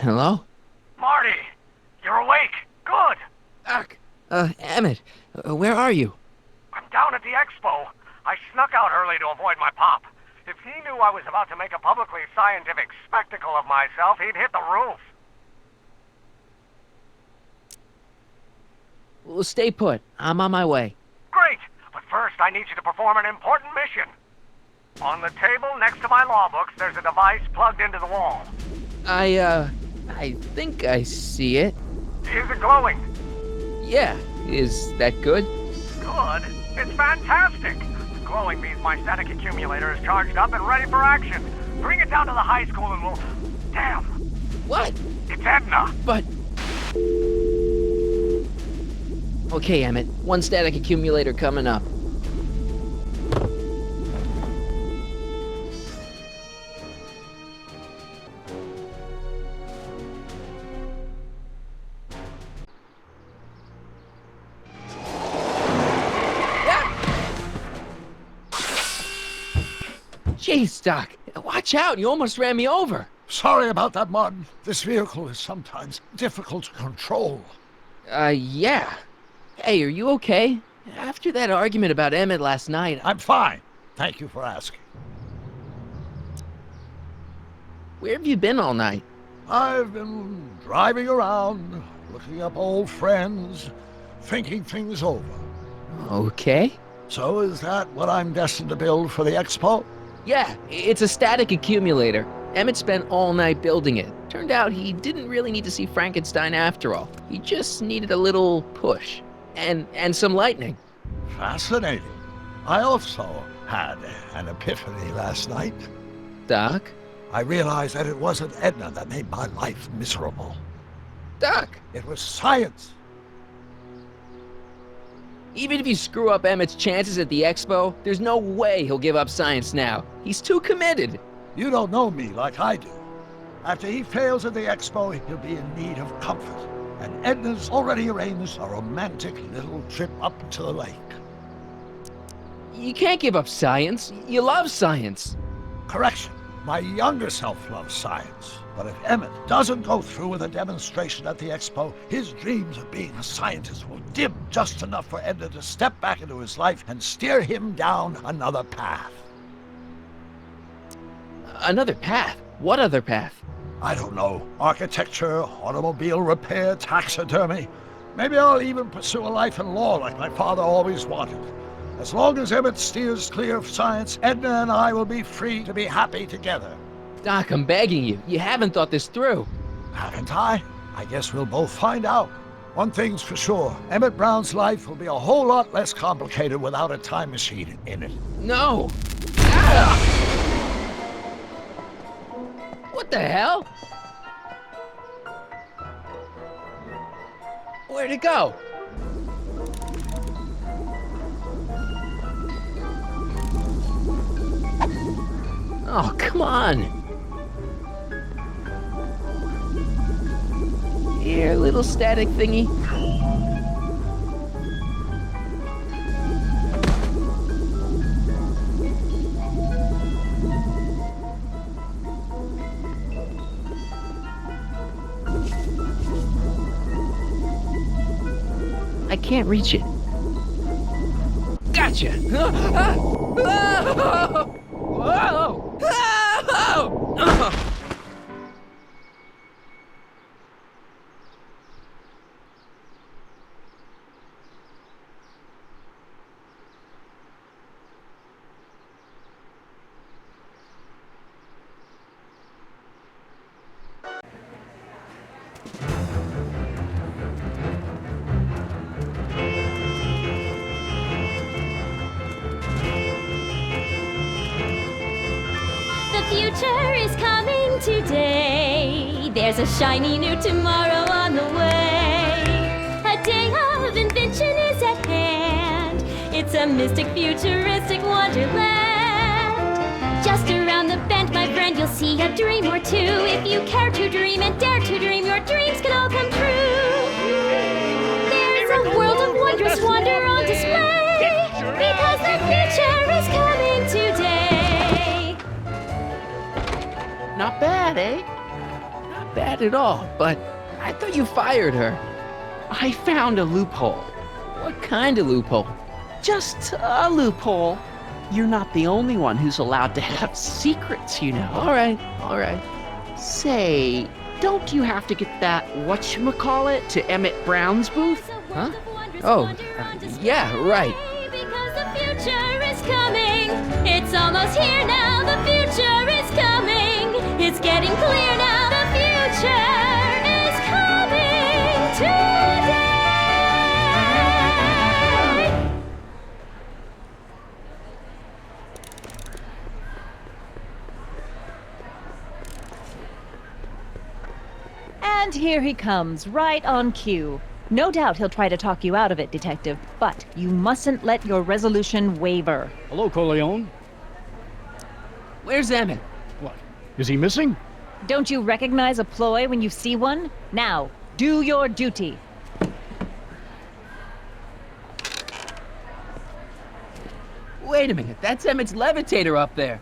Hello? Marty! You're awake! Good! Doc! Emmett, where are you? I'm down at the expo. I snuck out early to avoid my pop. If he knew I was about to make a publicly scientific spectacle of myself, he'd hit the roof. Well, stay put. I'm on my way. Great! But first, I need you to perform an important mission. On the table next to my law books, there's a device plugged into the wall. I think I see it. Is it glowing? Yeah, is that good? Good? It's fantastic! Glowing means my static accumulator is charged up and ready for action. Bring it down to the high school and we'll... Damn! What? It's Edna! But... Okay, Emmett. One static accumulator coming up. Jeez, Doc. Watch out. You almost ran me over. Sorry about that, Martin. This vehicle is sometimes difficult to control. Yeah. Hey, are you okay? After that argument about Emmett last night... I'm fine. Thank you for asking. Where have you been all night? I've been driving around, looking up old friends, thinking things over. Okay. So is that what I'm destined to build for the expo? Yeah, it's a static accumulator. Emmett spent all night building it. Turned out he didn't really need to see Frankenstein after all. He just needed a little push. And some lightning. Fascinating. I also had an epiphany last night. Doc? I realized that it wasn't Edna that made my life miserable. Doc! It was science. Even if you screw up Emmett's chances at the expo, there's no way he'll give up science now. He's too committed. You don't know me like I do. After he fails at the expo, he'll be in need of comfort. And Edna's already arranged a romantic little trip up to the lake. You can't give up science. You love science. Correction. My younger self loves science. But if Emmett doesn't go through with a demonstration at the expo, his dreams of being a scientist will dim just enough for Edna to step back into his life and steer him down another path. Another path? What other path? I don't know. Architecture, automobile repair, taxidermy. Maybe I'll even pursue a life in law like my father always wanted. As long as Emmett steers clear of science, Edna and I will be free to be happy together. Doc, I'm begging you. You haven't thought this through. Haven't I? I guess we'll both find out. One thing's for sure. Emmett Brown's life will be a whole lot less complicated without a time machine in it. No. Ah! What the hell? Where'd it go? Oh, come on. Here, little static thingy. I can't reach it. Gotcha! The future is coming today. There's a shiny new tomorrow on the way. A day of invention is at hand. It's a mystic, futuristic wonderland. Just around the bend, my friend, you'll see a dream or two. If you care to dream and dare to dream, your dreams can all come true. There's a world of wondrous wonder on display, because the future is coming today. Not bad, eh? Not bad at all, but I thought you fired her. I found a loophole. What kind of loophole? Just a loophole. You're not the only one who's allowed to have secrets, you know. All right. Say, don't you have to get that whatchamacallit to Emmett Brown's booth? Huh? Oh, yeah, right. Because the future is coming. It's almost here now. The future is coming. It's getting clear now. The future is coming today. And here he comes, right on cue. No doubt he'll try to talk you out of it, Detective, but you mustn't let your resolution waver. Hello, Corleone. Where's Emmett? What? Is he missing? Don't you recognize a ploy when you see one? Now, do your duty. Wait a minute, that's Emmett's levitator up there.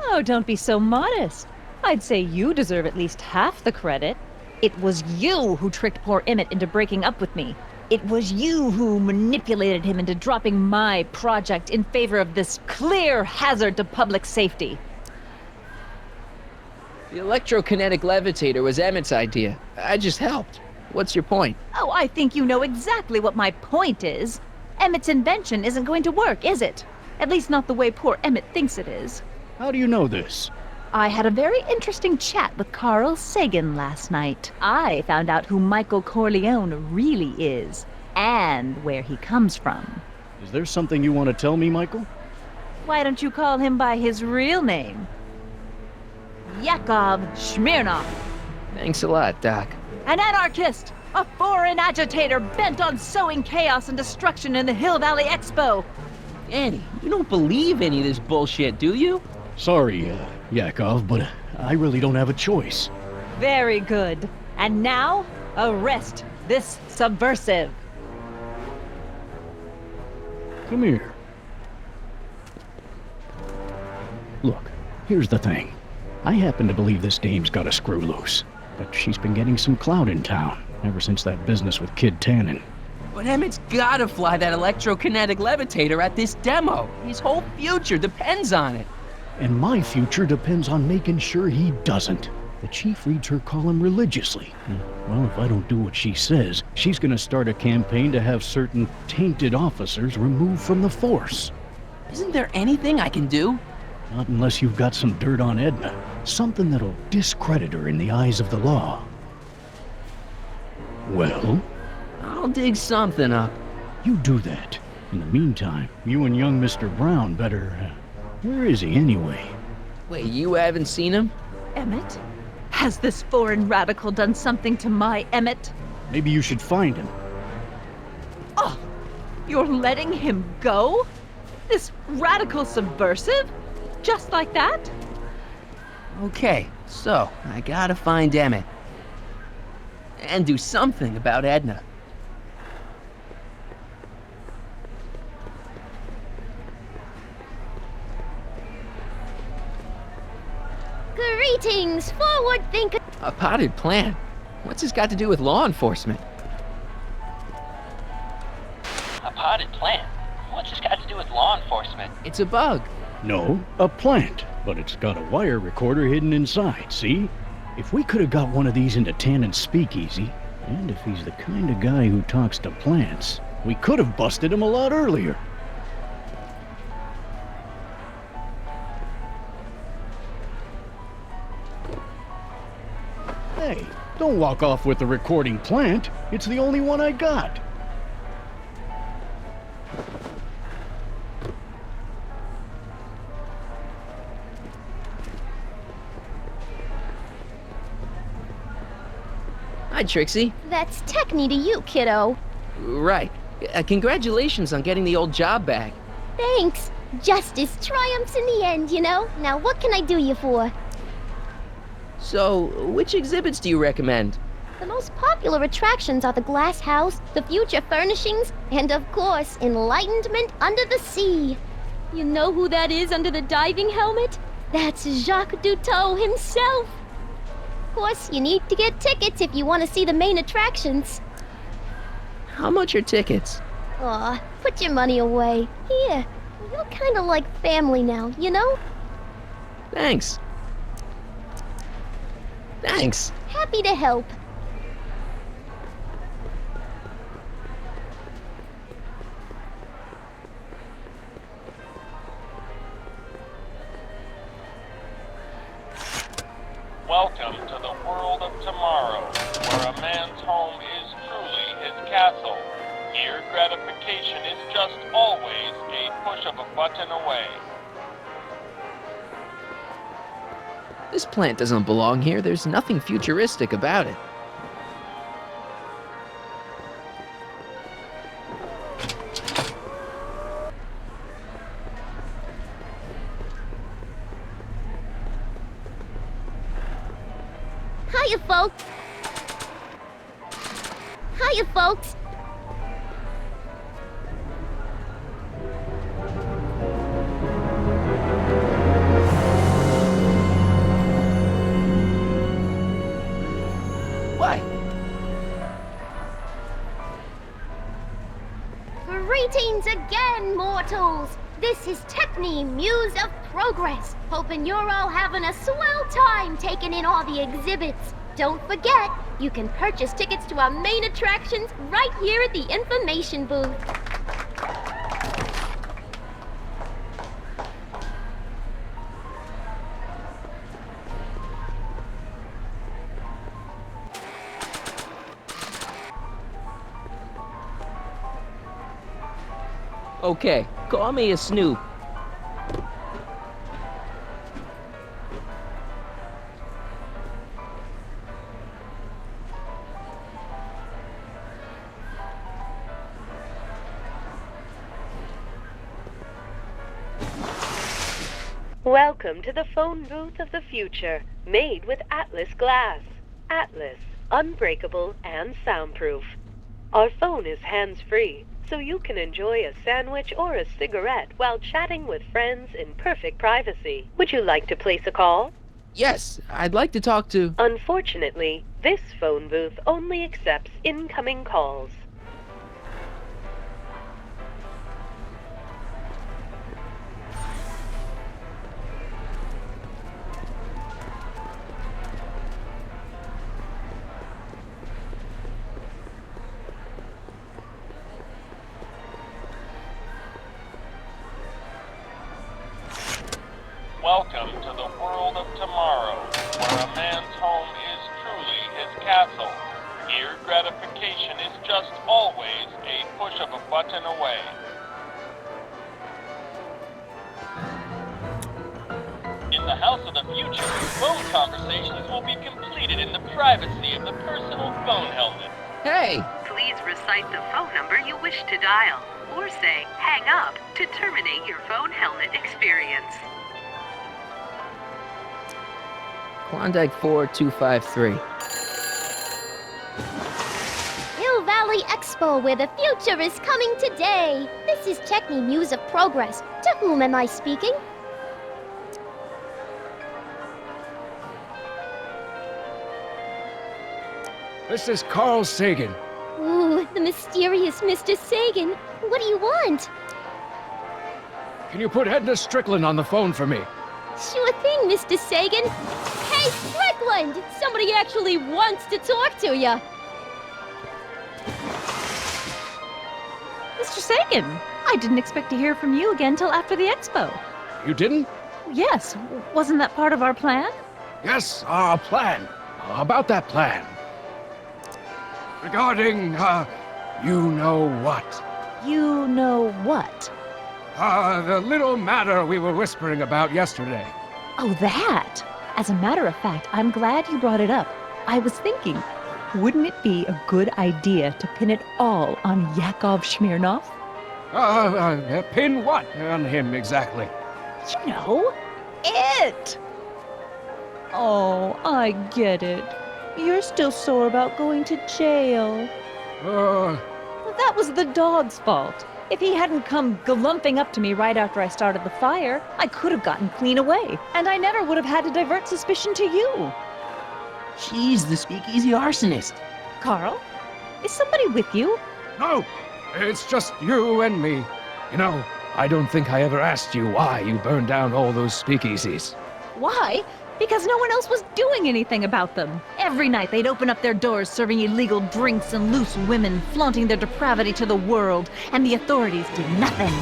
Oh, don't be so modest. I'd say you deserve at least half the credit. It was you who tricked poor Emmett into breaking up with me. It was you who manipulated him into dropping my project in favor of this clear hazard to public safety. The electrokinetic levitator was Emmett's idea. I just helped. What's your point? Oh, I think you know exactly what my point is. Emmett's invention isn't going to work, is it? At least not the way poor Emmett thinks it is. How do you know this? I had a very interesting chat with Carl Sagan last night. I found out who Michael Corleone really is, and where he comes from. Is there something you want to tell me, Michael? Why don't you call him by his real name? Yakov Smirnov. Thanks a lot, Doc. An anarchist! A foreign agitator bent on sowing chaos and destruction in the Hill Valley Expo! Danny, you don't believe any of this bullshit, do you? Sorry, Yakov, but I really don't have a choice. Very good. And now, arrest this subversive. Come here. Look, here's the thing. I happen to believe this dame's got a screw loose, but she's been getting some clout in town ever since that business with Kid Tannen. But Emmett's gotta fly that electrokinetic levitator at this demo. His whole future depends on it. And my future depends on making sure he doesn't. The chief reads her column religiously. Well, if I don't do what she says, she's gonna start a campaign to have certain tainted officers removed from the force. Isn't there anything I can do? Not unless you've got some dirt on Edna. Something that'll discredit her in the eyes of the law. Well? I'll dig something up. You do that. In the meantime, you and young Mr. Brown better... where is he anyway? Wait, you haven't seen him? Emmett? Has this foreign radical done something to my Emmett? Maybe you should find him. Oh, you're letting him go? This radical subversive? Just like that? Okay, so I gotta find Emmett. And do something about Edna. Greetings, forward thinker. A potted plant? What's this got to do with law enforcement? A potted plant? What's this got to do with law enforcement? It's a bug. No, a plant. But it's got a wire recorder hidden inside, see? If we could have got one of these into Tannen's speakeasy, and if he's the kind of guy who talks to plants, we could have busted him a lot earlier. Hey, don't walk off with the recording plant. It's the only one I got. Hi, Trixie. That's Techne to you, kiddo. Right. Congratulations on getting the old job back. Thanks. Justice triumphs in the end, you know? Now what can I do you for? So, which exhibits do you recommend? The most popular attractions are the Glass House, the Future Furnishings, and of course, Enlightenment Under the Sea. You know who that is under the diving helmet? That's Jacques Duteau himself. Of course, you need to get tickets if you want to see the main attractions. How much are tickets? Aw, put your money away. Here, you're kind of like family now, you know? Thanks. Thanks. Happy to help. Welcome to the world of tomorrow, where a man's home is truly his castle. Here, gratification is just always a push of a button away. This plant doesn't belong here. There's nothing futuristic about it. Hiya, folks. Hiya, folks. Why? Greetings again, mortals! This is Techne, Muse of Progress. Hoping you're all having a swell time taking in all the exhibits. Don't forget, you can purchase tickets to our main attractions right here at the information booth. Okay, call me a snoop. Welcome to the phone booth of the future, made with Atlas glass. Atlas, unbreakable and soundproof. Our phone is hands-free, so you can enjoy a sandwich or a cigarette while chatting with friends in perfect privacy. Would you like to place a call? Yes, I'd like to talk to... Unfortunately, this phone booth only accepts incoming calls. Welcome to the world of tomorrow, where a man's home is truly his castle. Here, gratification is just always a push of a button away. In the house of the future, phone conversations will be completed in the privacy of the personal phone helmet. Hey! Please recite the phone number you wish to dial, or say hang up to terminate your phone helmet experience. Klondike 4253. Hill Valley Expo, where the future is coming today. This is Techne, Muse of Progress. To whom am I speaking? This is Carl Sagan. Ooh, the mysterious Mr. Sagan. What do you want? Can you put Edna Strickland on the phone for me? Sure thing, Mr. Sagan. Hey, Strickland! Somebody actually wants to talk to you. Mr. Sagan, I didn't expect to hear from you again till after the expo. You didn't? Yes, wasn't that part of our plan? Yes, our plan. About that plan. Regarding, you know what? You know what? The little matter we were whispering about yesterday. Oh, that! As a matter of fact, I'm glad you brought it up. I was thinking, wouldn't it be a good idea to pin it all on Yakov Smirnov? Pin what on him exactly? You know, it! Oh, I get it. You're still sore about going to jail. That was the dog's fault. If he hadn't come glumping up to me right after I started the fire, I could have gotten clean away, and I never would have had to divert suspicion to you. She's the speakeasy arsonist. Carl, is somebody with you? No, it's just you and me. You know, I don't think I ever asked you why you burned down all those speakeasies. Why? Because no one else was doing anything about them. Every night they'd open up their doors serving illegal drinks and loose women, flaunting their depravity to the world, and the authorities did nothing.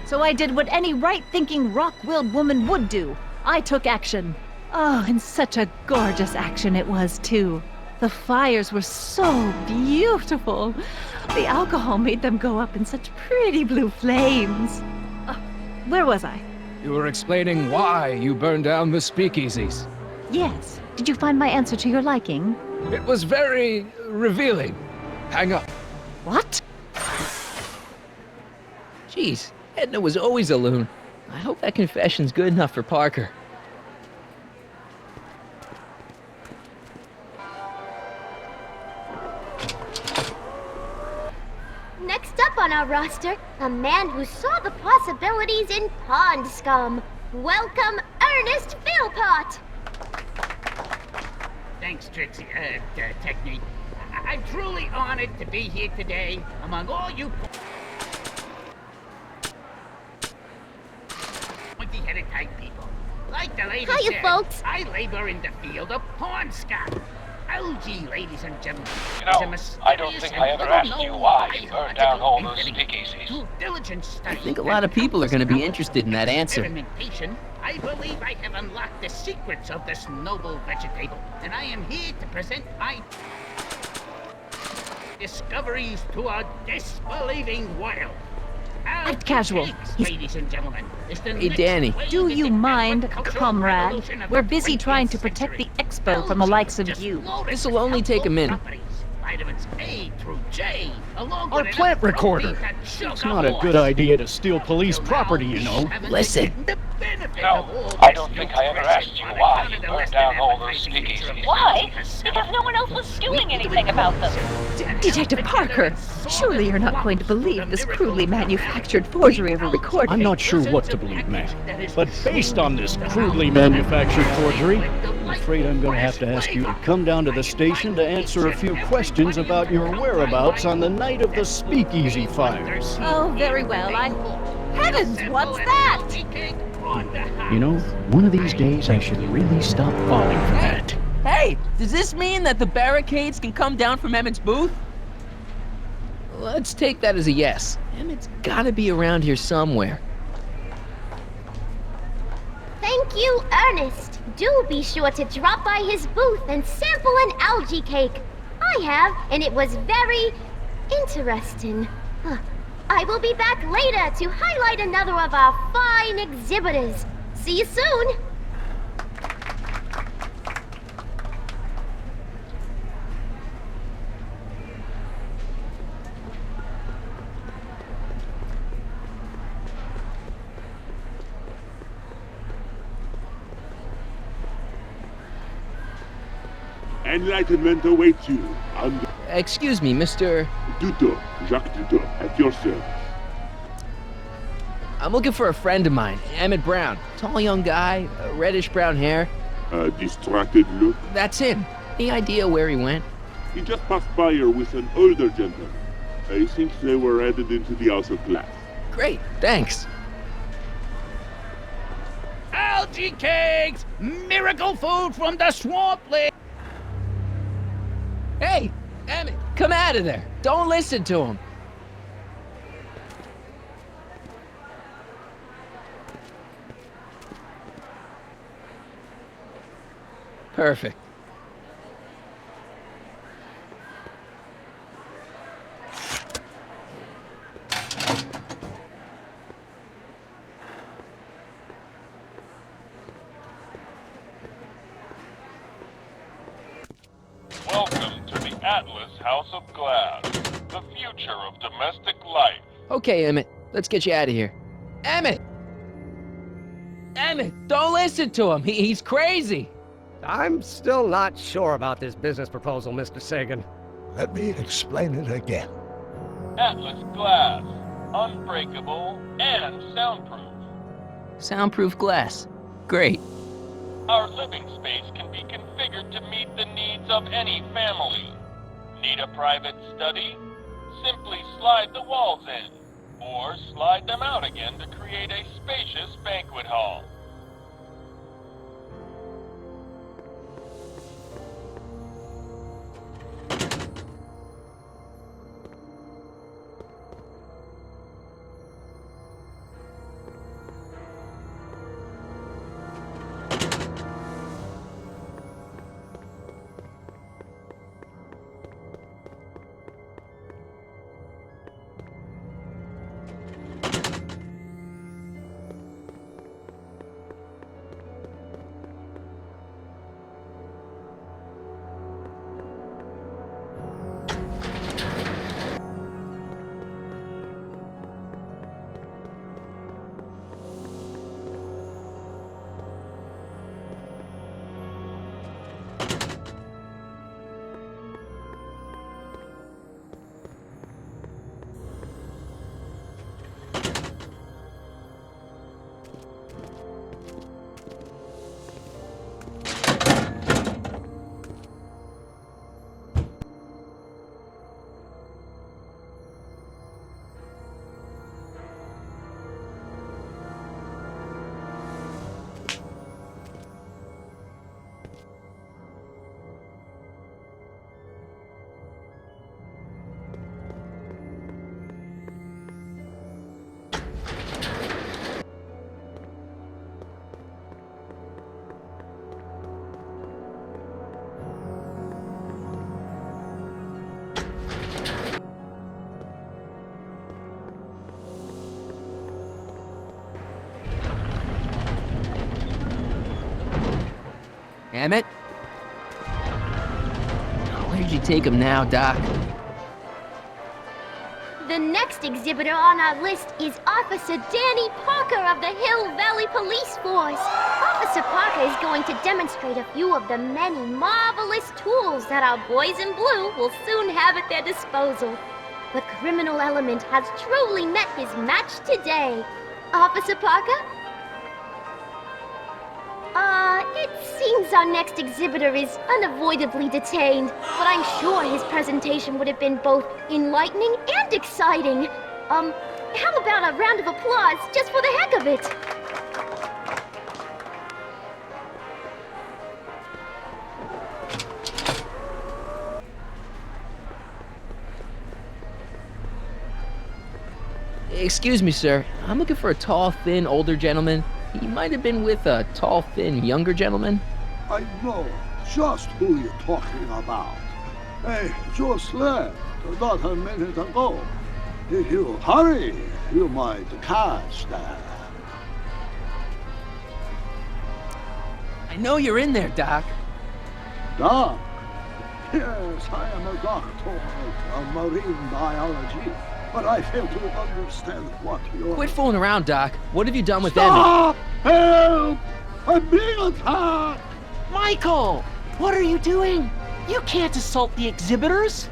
So I did what any right-thinking, rock-willed woman would do. I took action. Oh, and such a gorgeous action it was, too. The fires were so beautiful. The alcohol made them go up in such pretty blue flames. Where was I? You were explaining why you burned down the speakeasies. Yes. Did you find my answer to your liking? It was very revealing. Hang up. What? Jeez, Edna was always a loon. I hope that confession's good enough for Parker. Next up on our roster, a man who saw the possibilities in pond scum. Welcome, Ernest Philpott! Thanks, Trixie, Technique. I'm truly honored to be here today among all you pointy-headed type people. Like the lady Hiya, said, folks. I labor in the field of pond scum. LG, ladies and gentlemen. You know, I don't think I ever asked you why you burned down all those speakeasies. I think a lot of people are going to be interested in that answer. Experimentation, I believe I have unlocked the secrets of this noble vegetable, and I am here to present my discoveries to a disbelieving world. Act casual. Ladies and gentlemen. Hey, Danny. Do you mind, comrade? We're busy trying to protect the expo from the likes of you. This'll only take a minute. Vitamins A through J, along Our with plant enough protein recorder. that sugar It's not a good horse. idea to steal police property, you know. Listen. No, I don't think I ever asked you why you burned down all those speakeasies. Why? Because no one else was doing anything about them. Detective Parker, surely you're not going to believe this crudely manufactured forgery of a recording. I'm not sure what to believe, ma'am. But based on this crudely manufactured forgery, I'm afraid I'm going to have to ask you to come down to the station to answer a few questions about your whereabouts on the night of the speakeasy fires. Oh, very well. Heavens, what's that? You know, one of these days I should really stop falling for that. Hey, does this mean that the barricades can come down from Emmett's booth? Let's take that as a yes. Emmett's gotta be around here somewhere. Thank you, Ernest. Do be sure to drop by his booth and sample an algae cake. I have, and it was very interesting. I will be back later to highlight another of our fine exhibitors. See you soon. Enlightenment awaits you. Excuse me, Mr. Duto, Jacques Duto, at your service. I'm looking for a friend of mine, Emmett Brown. Tall young guy, reddish brown hair. A distracted look. That's him. Any idea where he went? He just passed by here with an older gentleman. I think they were headed into the house of glass. Great, thanks. Algae cakes! Miracle food from the swampland! Hey, Emmett, come out of there. Don't listen to him. Perfect. Welcome to the Atlas House of Glass, the future of domestic life. Okay, Emmett, let's get you out of here. Emmett! Emmett, don't listen to him. He's crazy. I'm still not sure about this business proposal, Mr. Sagan. Let me explain it again. Atlas Glass, unbreakable, and soundproof. Soundproof glass. Great. Our living space can be configured to meet the needs of any family. Need a private study? Simply slide the walls in, or slide them out again to create a spacious banquet hall. Emmett? Where'd you take him now, Doc? The next exhibitor on our list is Officer Danny Parker of the Hill Valley Police Force. Officer Parker is going to demonstrate a few of the many marvelous tools that our boys in blue will soon have at their disposal. The criminal element has truly met his match today. Officer Parker? It seems our next exhibitor is unavoidably detained, but I'm sure his presentation would have been both enlightening and exciting. How about a round of applause just for the heck of it? Excuse me, sir. I'm looking for a tall, thin, older gentleman. He might have been with a tall, thin, younger gentleman. I know just who you're talking about. Hey, just left not a minute ago. If you hurry, you might catch that. I know you're in there, Doc. Doc? Yes, I am a doctor of marine biology, but I fail to understand what you're... Quit fooling around, Doc. What have you done with Stop! Emmett? Help! I'm being attacked! Michael! What are you doing? You can't assault the exhibitors!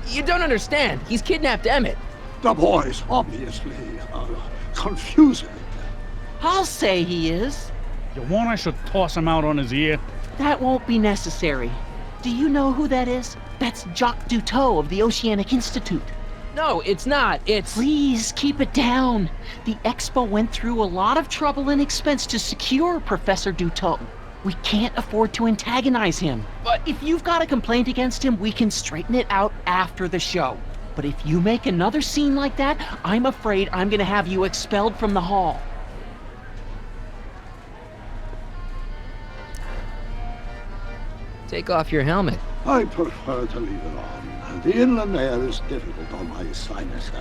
You don't understand. He's kidnapped Emmett. The boy's obviously confusing. I'll say he is. You want I should toss him out on his ear? That won't be necessary. Do you know who that is? That's Jacques Duteau of the Oceanic Institute. No, it's not. It's... Please, keep it down. The Expo went through a lot of trouble and expense to secure Professor Duteau. We can't afford to antagonize him. But if you've got a complaint against him, we can straighten it out after the show. But if you make another scene like that, I'm afraid I'm gonna have you expelled from the hall. Take off your helmet. I prefer to leave it on. The inland air is difficult on my sinuses.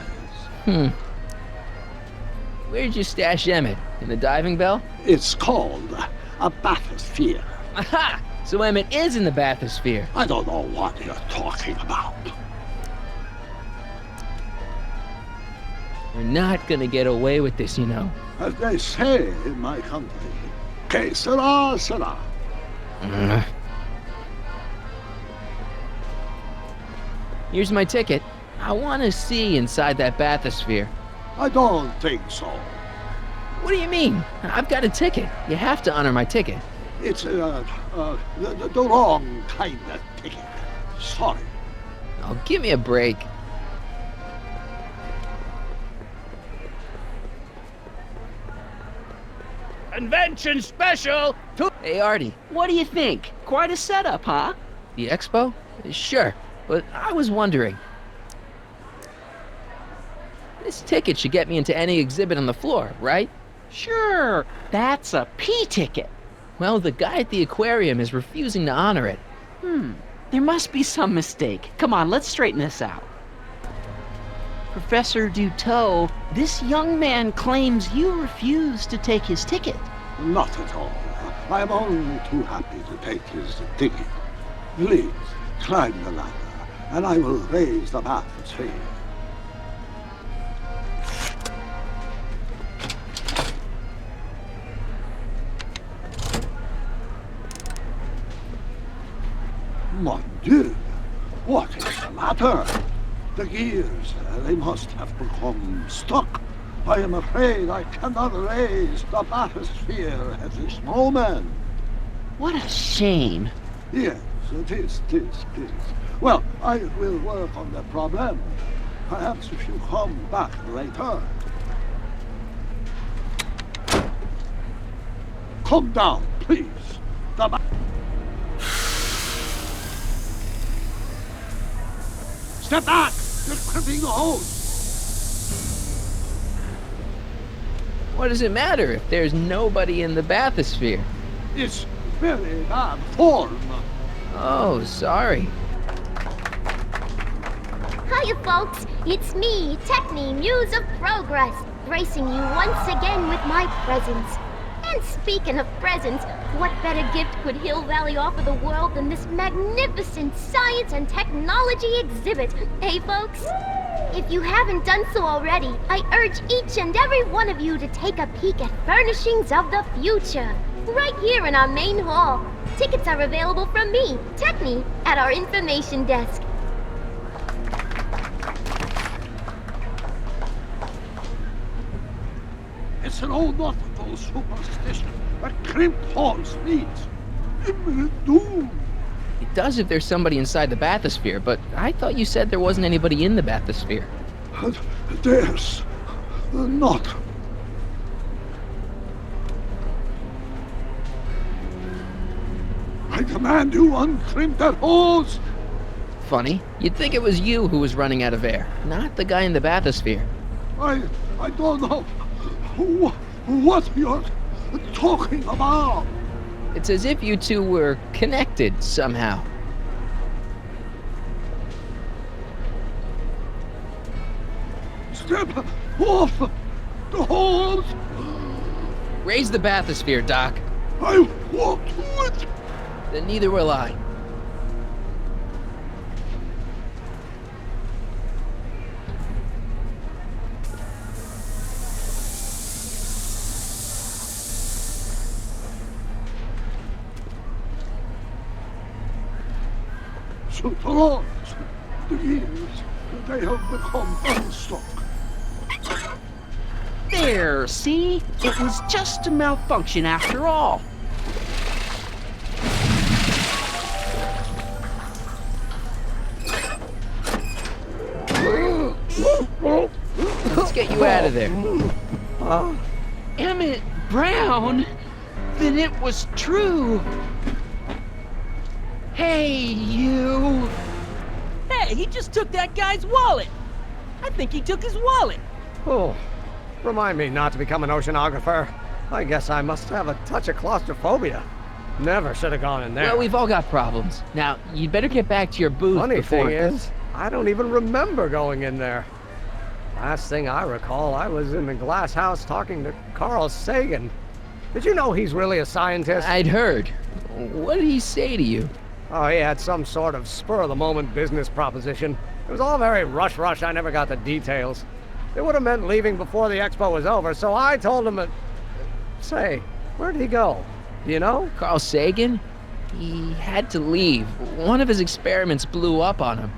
Where'd you stash Emmett? In the diving bell? It's called a bathysphere. Aha! So Emmett is in the bathysphere. I don't know what you're talking about. We're not gonna get away with this, you know. As they say in my country, que sera, sera. Here's my ticket. I want to see inside that bathysphere. I don't think so. What do you mean? I've got a ticket. You have to honor my ticket. It's the wrong kind of ticket. Sorry. Oh, give me a break. Convention special! Hey, Artie. What do you think? Quite a setup, huh? The expo? Sure, but I was wondering. This ticket should get me into any exhibit on the floor, right? Sure, that's a P ticket. Well, the guy at the aquarium is refusing to honor it. There must be some mistake. Come on, let's straighten this out. Professor Duteau, this young man claims you refused to take his ticket. Not at all. I'm only too happy to take his ticket. Please, climb the ladder, and I will raise the bathysphere. Mon Dieu! What is the matter? The gears, they must have become stuck. I am afraid I cannot raise the bathysphere at this moment. What a shame. Yes, it is. Well, I will work on the problem. Perhaps if you come back later. Come down, please. Step back! You're crimping the hose! What does it matter if there's nobody in the bathysphere? It's very bad form. Oh, sorry. Hiya, folks. It's me, Techne, Muse of Progress, gracing you once again with my presence. And speaking of presents, what better gift could Hill Valley offer the world than this magnificent science and technology exhibit, hey folks? If you haven't done so already, I urge each and every one of you to take a peek at Furnishings of the Future, right here in our main hall. Tickets are available from me, Techne, at our information desk. It's an old nautical superstition that crimped horse means imminent doom. It does if there's somebody inside the bathysphere, but I thought you said there wasn't anybody in the bathysphere. There's not. I command you uncrimp that hose. Funny. You'd think it was you who was running out of air, not the guy in the bathysphere. I don't know what you're talking about. It's as if you two were connected somehow. Step off the hose. Raise the bathysphere, Doc. I won't do it. Then neither will I. Superlords, the gears, they have become unstuck. There, see? It was just a malfunction after all. Let's get you out of there. Emmett Brown? Then it was true. Hey, you. Hey, he just took that guy's wallet. I think he took his wallet. Oh, remind me not to become an oceanographer. I guess I must have a touch of claustrophobia. Never should have gone in there. Well, we've all got problems. Now, you'd better get back to your booth Funny before... thing is, I don't even remember going in there. Last thing I recall, I was in the glass house talking to Carl Sagan. Did you know he's really a scientist? I'd heard. What did he say to you? Oh, he had some sort of spur-of-the-moment business proposition. It was all very rush. I never got the details. It would have meant leaving before the expo was over, so I told him that... Say, where did he go? Do you know? Carl Sagan? He had to leave. One of his experiments blew up on him.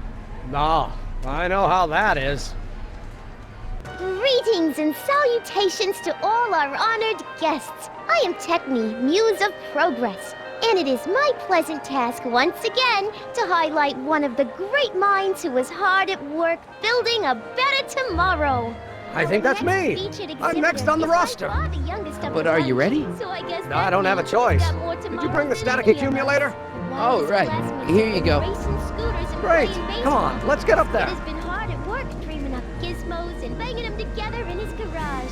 No, I know how that is. Greetings and salutations to all our honored guests. I am Techne, Muse of Progress, and it is my pleasant task once again to highlight one of the great minds who was hard at work building a better tomorrow. I think that's me. I'm next on the roster. But are you ready? No, I don't have a choice. Did you bring the static accumulator? Oh, right. Here you go. Great. Come on, let's get up there. It has been hard at work dreaming up gizmos and banging them together in his garage.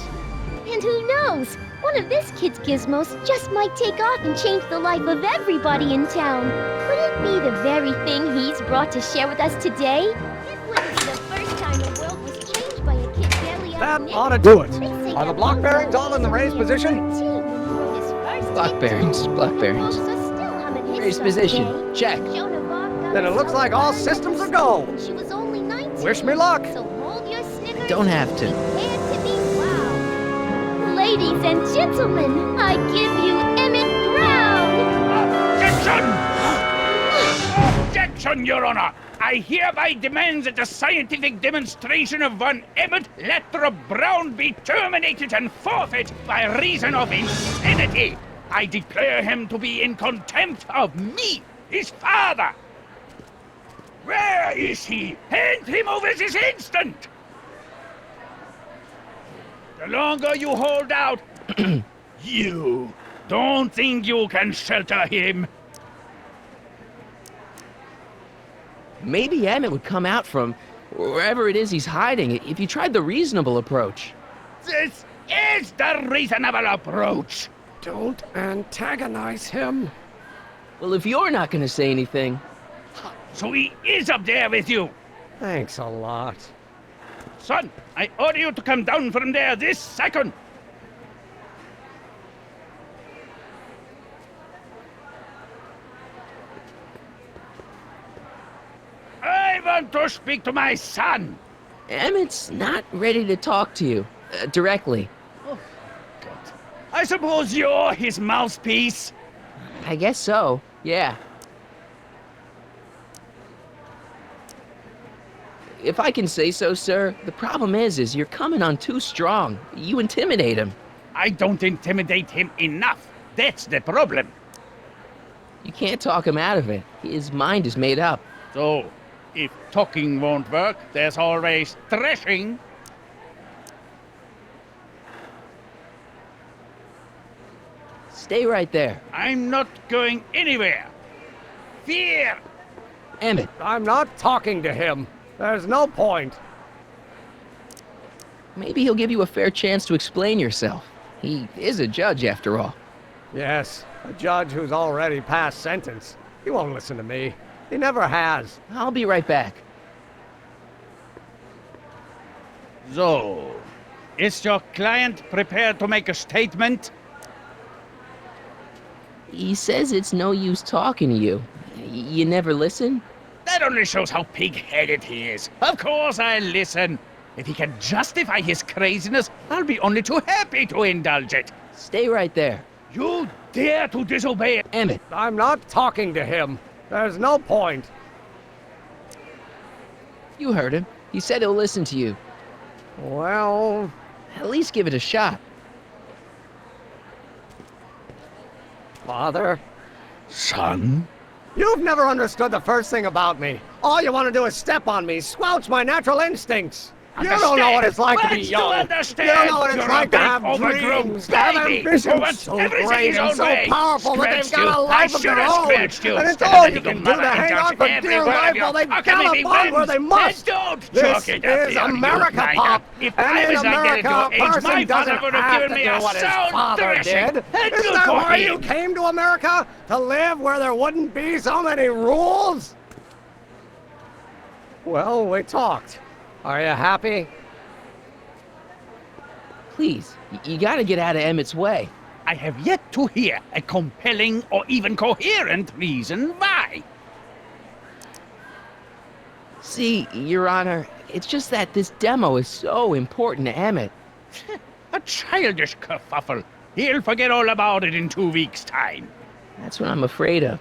And who knows? One of this kid's gizmos just might take off and change the life of everybody in town. Could it be the very thing he's brought to share with us today? This wouldn't be the first time the world was changed by a kid barely That out ought to do it. Are the block bearings all in the raised position? Block bearings. Raised position. Check. Then it looks like all systems are go. Wish me luck. Don't have to. Ladies and gentlemen, I give you Emmett Brown! Objection! Objection, Your Honor! I hereby demand that the scientific demonstration of one Emmett Lathrop Brown be terminated and forfeit by reason of insanity! I declare him to be in contempt of me, his father! Where is he? Hand him over this instant! The longer you hold out, you don't think you can shelter him. Maybe Emmett would come out from wherever it is he's hiding if you tried the reasonable approach. This is the reasonable approach. Don't antagonize him. Well, if you're not going to say anything... So he is up there with you. Thanks a lot. Son, I order you to come down from there this second. I want to speak to my son. Emmett's not ready to talk to you directly. Oh, God. I suppose you're his mouthpiece. I guess so, yeah. If I can say so, sir, the problem is you're coming on too strong. You intimidate him. I don't intimidate him enough. That's the problem. You can't talk him out of it. His mind is made up. So, if talking won't work, there's always thrashing. Stay right there. I'm not going anywhere. Fear! Emmett. I'm not talking to him. There's no point. Maybe he'll give you a fair chance to explain yourself. He is a judge, after all. Yes, a judge who's already passed sentence. He won't listen to me. He never has. I'll be right back. So, is your client prepared to make a statement? He says it's no use talking to you. You never listen? That only shows how pig-headed he is. Of course I'll listen. If he can justify his craziness, I'll be only too happy to indulge it. Stay right there. You dare to disobey Emmett. I'm not talking to him. There's no point. You heard him. He said he'll listen to you. Well... At least give it a shot. Father? Son? You've never understood the first thing about me. All you want to do is step on me, squelch my natural instincts. You don't know what it's like to be young. You don't know what it's like to have dreams, to have ambitions so great and so powerful that they've got a life of their own. And it's all you can do to hang on for dear life while they gallop on where they must. This is America, Pop. And in America, a person doesn't have to do what his father did. Isn't that why you came to America? To live where there wouldn't be so many rules? Well, we talked. Are you happy? Please, you gotta get out of Emmett's way. I have yet to hear a compelling or even coherent reason why. See, Your Honor, it's just that this demo is so important to Emmett. A childish kerfuffle. He'll forget all about it in 2 weeks' time. That's what I'm afraid of.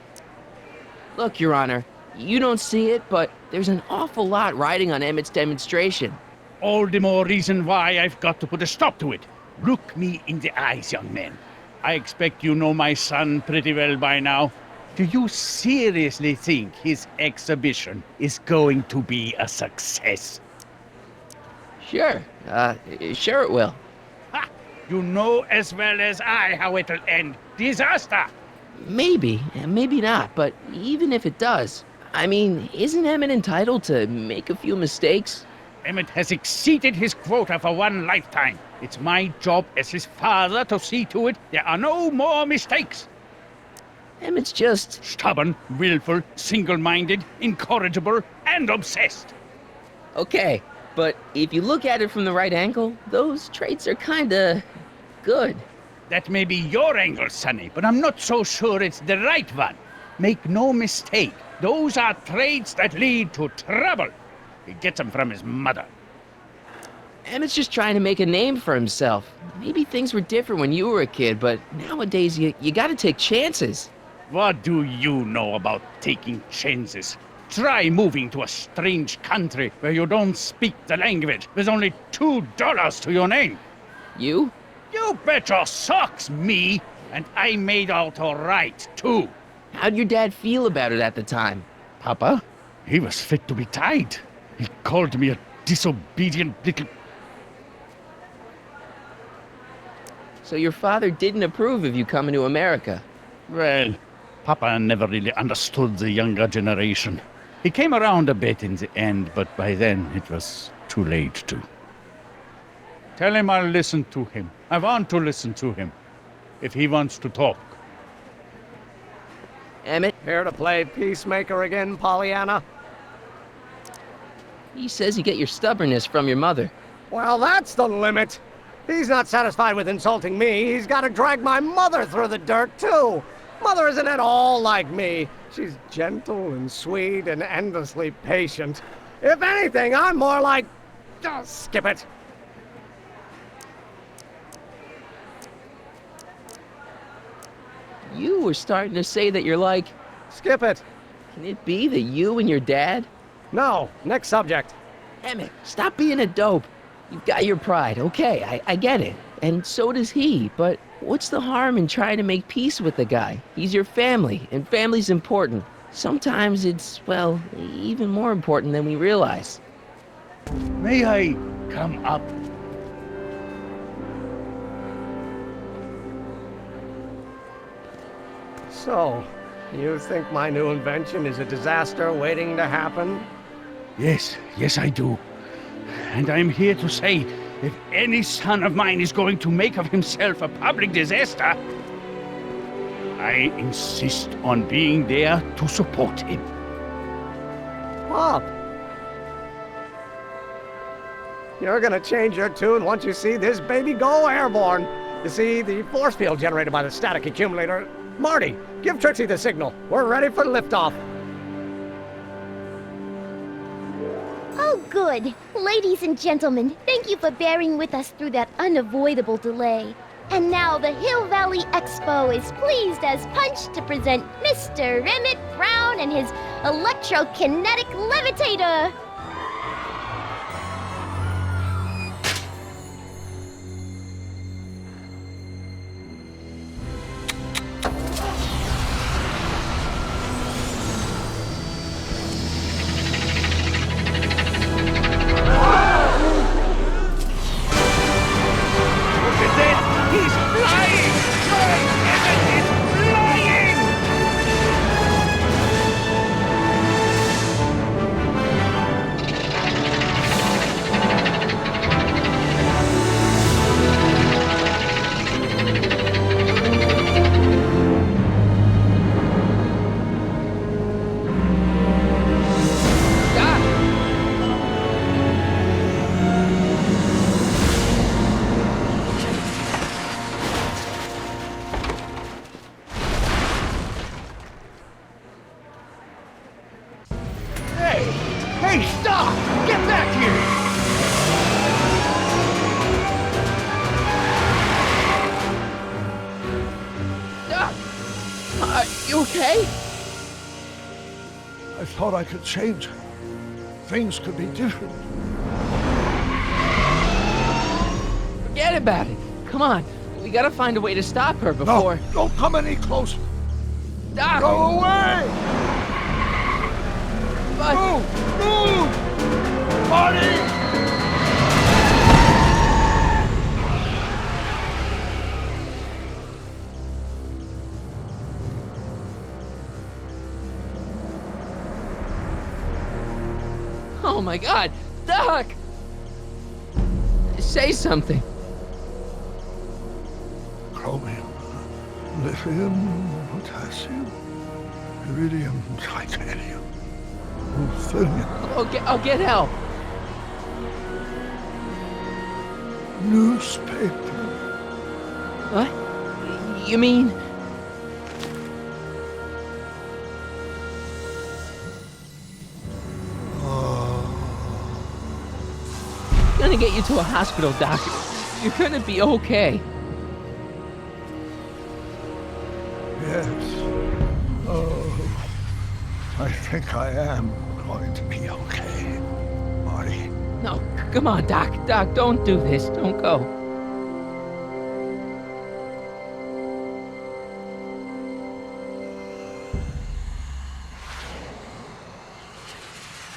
Look, Your Honor, you don't see it, but there's an awful lot riding on Emmett's demonstration. all the more reason why I've got to put a stop to it. Look me in the eyes, young man. I expect you know my son pretty well by now. Do you seriously think his exhibition is going to be a success? Sure. Sure it will. Ha! You know as well as I how it'll end. Disaster! Maybe, and maybe not, but even if it does, I mean, isn't Emmett entitled to make a few mistakes? Emmett has exceeded his quota for one lifetime. It's my job as his father to see to it there are no more mistakes. Emmett's just... stubborn, willful, single-minded, incorrigible, and obsessed. Okay, but if you look at it from the right angle, those traits are kinda... good. That may be your angle, Sonny, but I'm not so sure it's the right one. Make no mistake, those are traits that lead to trouble. He gets them from his mother. Emmett's just trying to make a name for himself. Maybe things were different when you were a kid, but nowadays you gotta take chances. What do you know about taking chances? Try moving to a strange country where you don't speak the language with only $2 to your name. You? You bet your socks, me! And I made out all right, too. How'd your dad feel about it at the time? Papa? He was fit to be tied. He called me a disobedient little... So your father didn't approve of you coming to America? Well, Papa never really understood the younger generation. He came around a bit in the end, but by then it was too late to. Tell him I'll listen to him. I want to listen to him. If he wants to talk. Emmett? Here to play peacemaker again, Pollyanna? He says you get your stubbornness from your mother. Well, that's the limit. He's not satisfied with insulting me. He's got to drag my mother through the dirt, too. Mother isn't at all like me. She's gentle and sweet and endlessly patient. If anything, I'm more like... oh, skip it. You were starting to say that you're like... skip it. Can it be that you and your dad? No, next subject. Emmett, stop being a dope. You've got your pride, okay, I get it. And so does he, but what's the harm in trying to make peace with the guy? He's your family, and family's important. Sometimes it's, well, even more important than we realize. May I come up? So, you think my new invention is a disaster waiting to happen? Yes, I do. And I'm here to say, if any son of mine is going to make of himself a public disaster, I insist on being there to support him. Pop! You're gonna change your tune once you see this baby go airborne. You see, the force field generated by the static accumulator... Marty, give Trixie the signal. We're ready for liftoff. Oh, good. Ladies and gentlemen, thank you for bearing with us through that unavoidable delay. And now the Hill Valley Expo is pleased as punch to present Mr. Emmett Brown and his electrokinetic levitator. Hey, stop! Get back here! You okay? I thought I could change her. Things could be different. forget about it. Come on. We gotta find a way to stop her before... No, don't come any closer. Doc! Go away! But... Move! Marty! Oh my God! Doc! Say something. Chromium, lithium, potassium, iridium, titanium, ruthenium. I'll get help. Newspaper. What? You mean... Gonna get you to a hospital, Doc. You're gonna be okay. Yes. Oh, I think I am going to be okay, Marty. No, come on, Doc. Doc, don't do this. Don't go.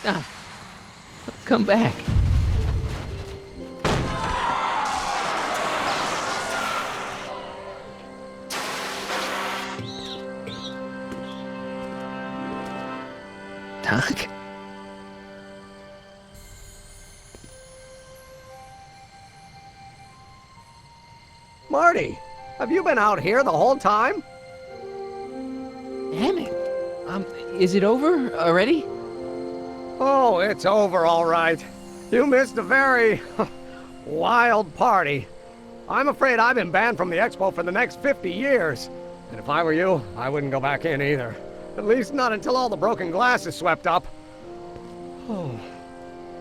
Doc, come back. Doc? Marty, have you been out here the whole time? Emmett, is it over already? Oh, it's over all right. You missed a very wild party. I'm afraid I've been banned from the expo for the next 50 years. And if I were you, I wouldn't go back in either. At least not until all the broken glass is swept up. Oh,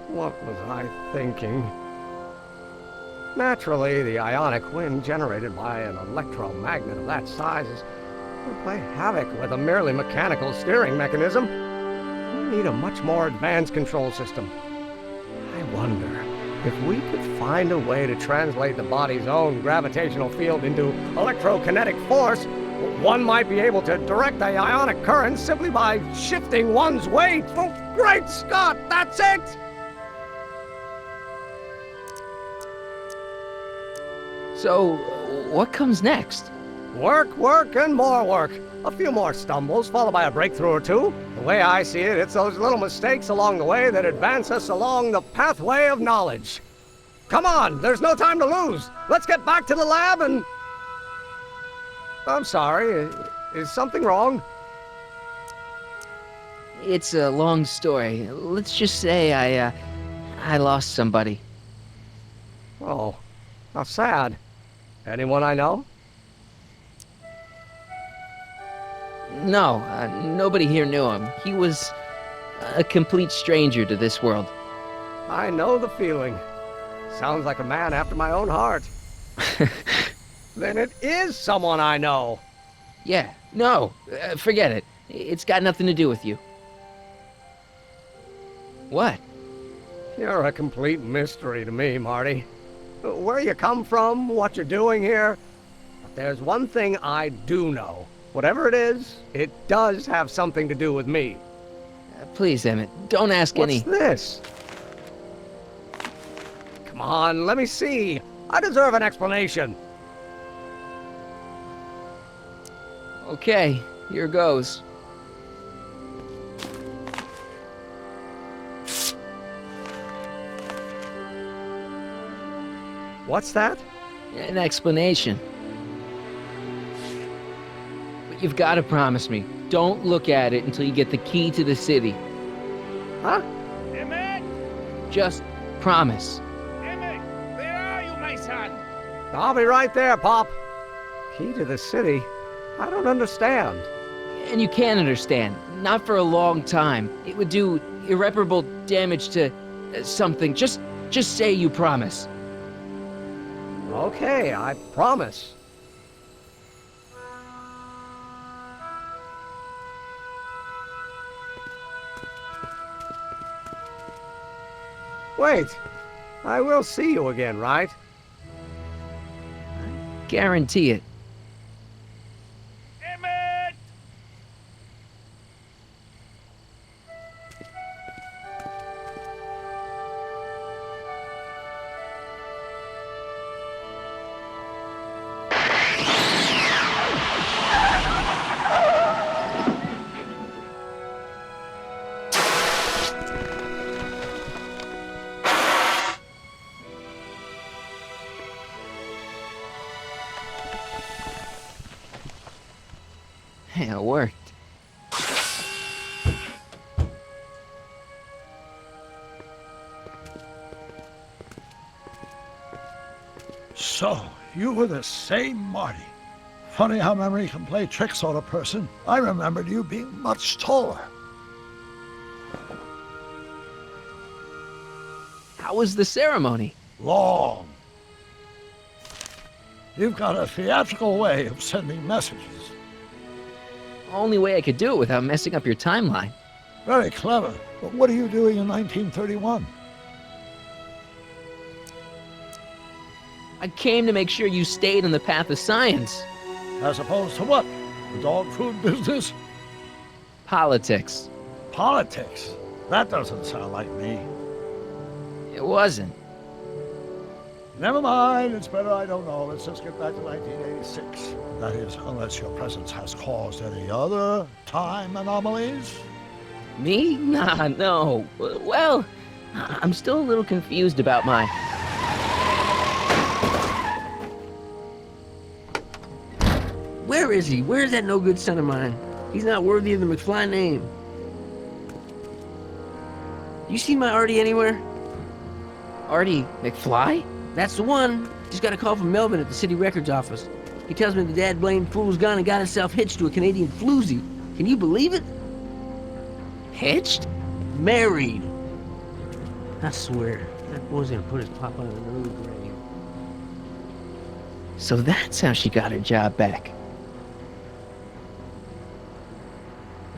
what was I thinking? Naturally, the ionic wind generated by an electromagnet of that size would play havoc with a merely mechanical steering mechanism. We need a much more advanced control system. I wonder if we could find a way to translate the body's own gravitational field into electrokinetic force. One might be able to direct the ionic current simply by shifting one's weight. Oh, great Scott, that's it! So, what comes next? Work, work, and more work. A few more stumbles, followed by a breakthrough or two. The way I see it, it's those little mistakes along the way that advance us along the pathway of knowledge. Come on, there's no time to lose. Let's get back to the lab and... I'm sorry, is something wrong? It's a long story. Let's just say I lost somebody. Oh, how sad. Anyone I know? No, nobody here knew him. He was a complete stranger to this world. I know the feeling. Sounds like a man after my own heart. Then it is someone I know. Yeah, no, forget it. It's got nothing to do with you. What? You're a complete mystery to me, Marty. Where you come from, what you're doing here. But there's one thing I do know. Whatever it is, it does have something to do with me. Please, Emmett, don't ask any... What's this? Come on, let me see. I deserve an explanation. Okay, here goes. What's that? An explanation. But you've got to promise me, don't look at it until you get the key to the city. Huh? Emmett! Just promise. Emmett, where are you, my son? I'll be right there, Pop. Key to the city? I don't understand. And you can't understand. Not for a long time. It would do irreparable damage to something. Just say you promise. Okay, I promise. Wait, I will see you again, right? Guarantee it. Emmett! Yeah, it worked. So, you were the same Marty. Funny how memory can play tricks on a person. I remembered you being much taller. How was the ceremony? Long. You've got a theatrical way of sending messages. Only way I could do it without messing up your timeline. Very clever. But what are you doing in 1931? I came to make sure you stayed on the path of science. As opposed to what? The dog food business? Politics. Politics? That doesn't sound like me. It wasn't. Never mind, it's better I don't know. Let's just get back to 1986. That is, unless your presence has caused any other time anomalies. Me? Nah, no. Well, I'm still a little confused about my... Where is he? Where's that no-good son of mine? He's not worthy of the McFly name. You seen my Artie anywhere? Artie McFly? That's the one. Just got a call from Melvin at the city records office. He tells me the dad blamed fool's gone and got himself hitched to a Canadian floozy. Can you believe it? Hitched? Married. I swear, that boy's gonna put his papa in an early grave. So that's how she got her job back.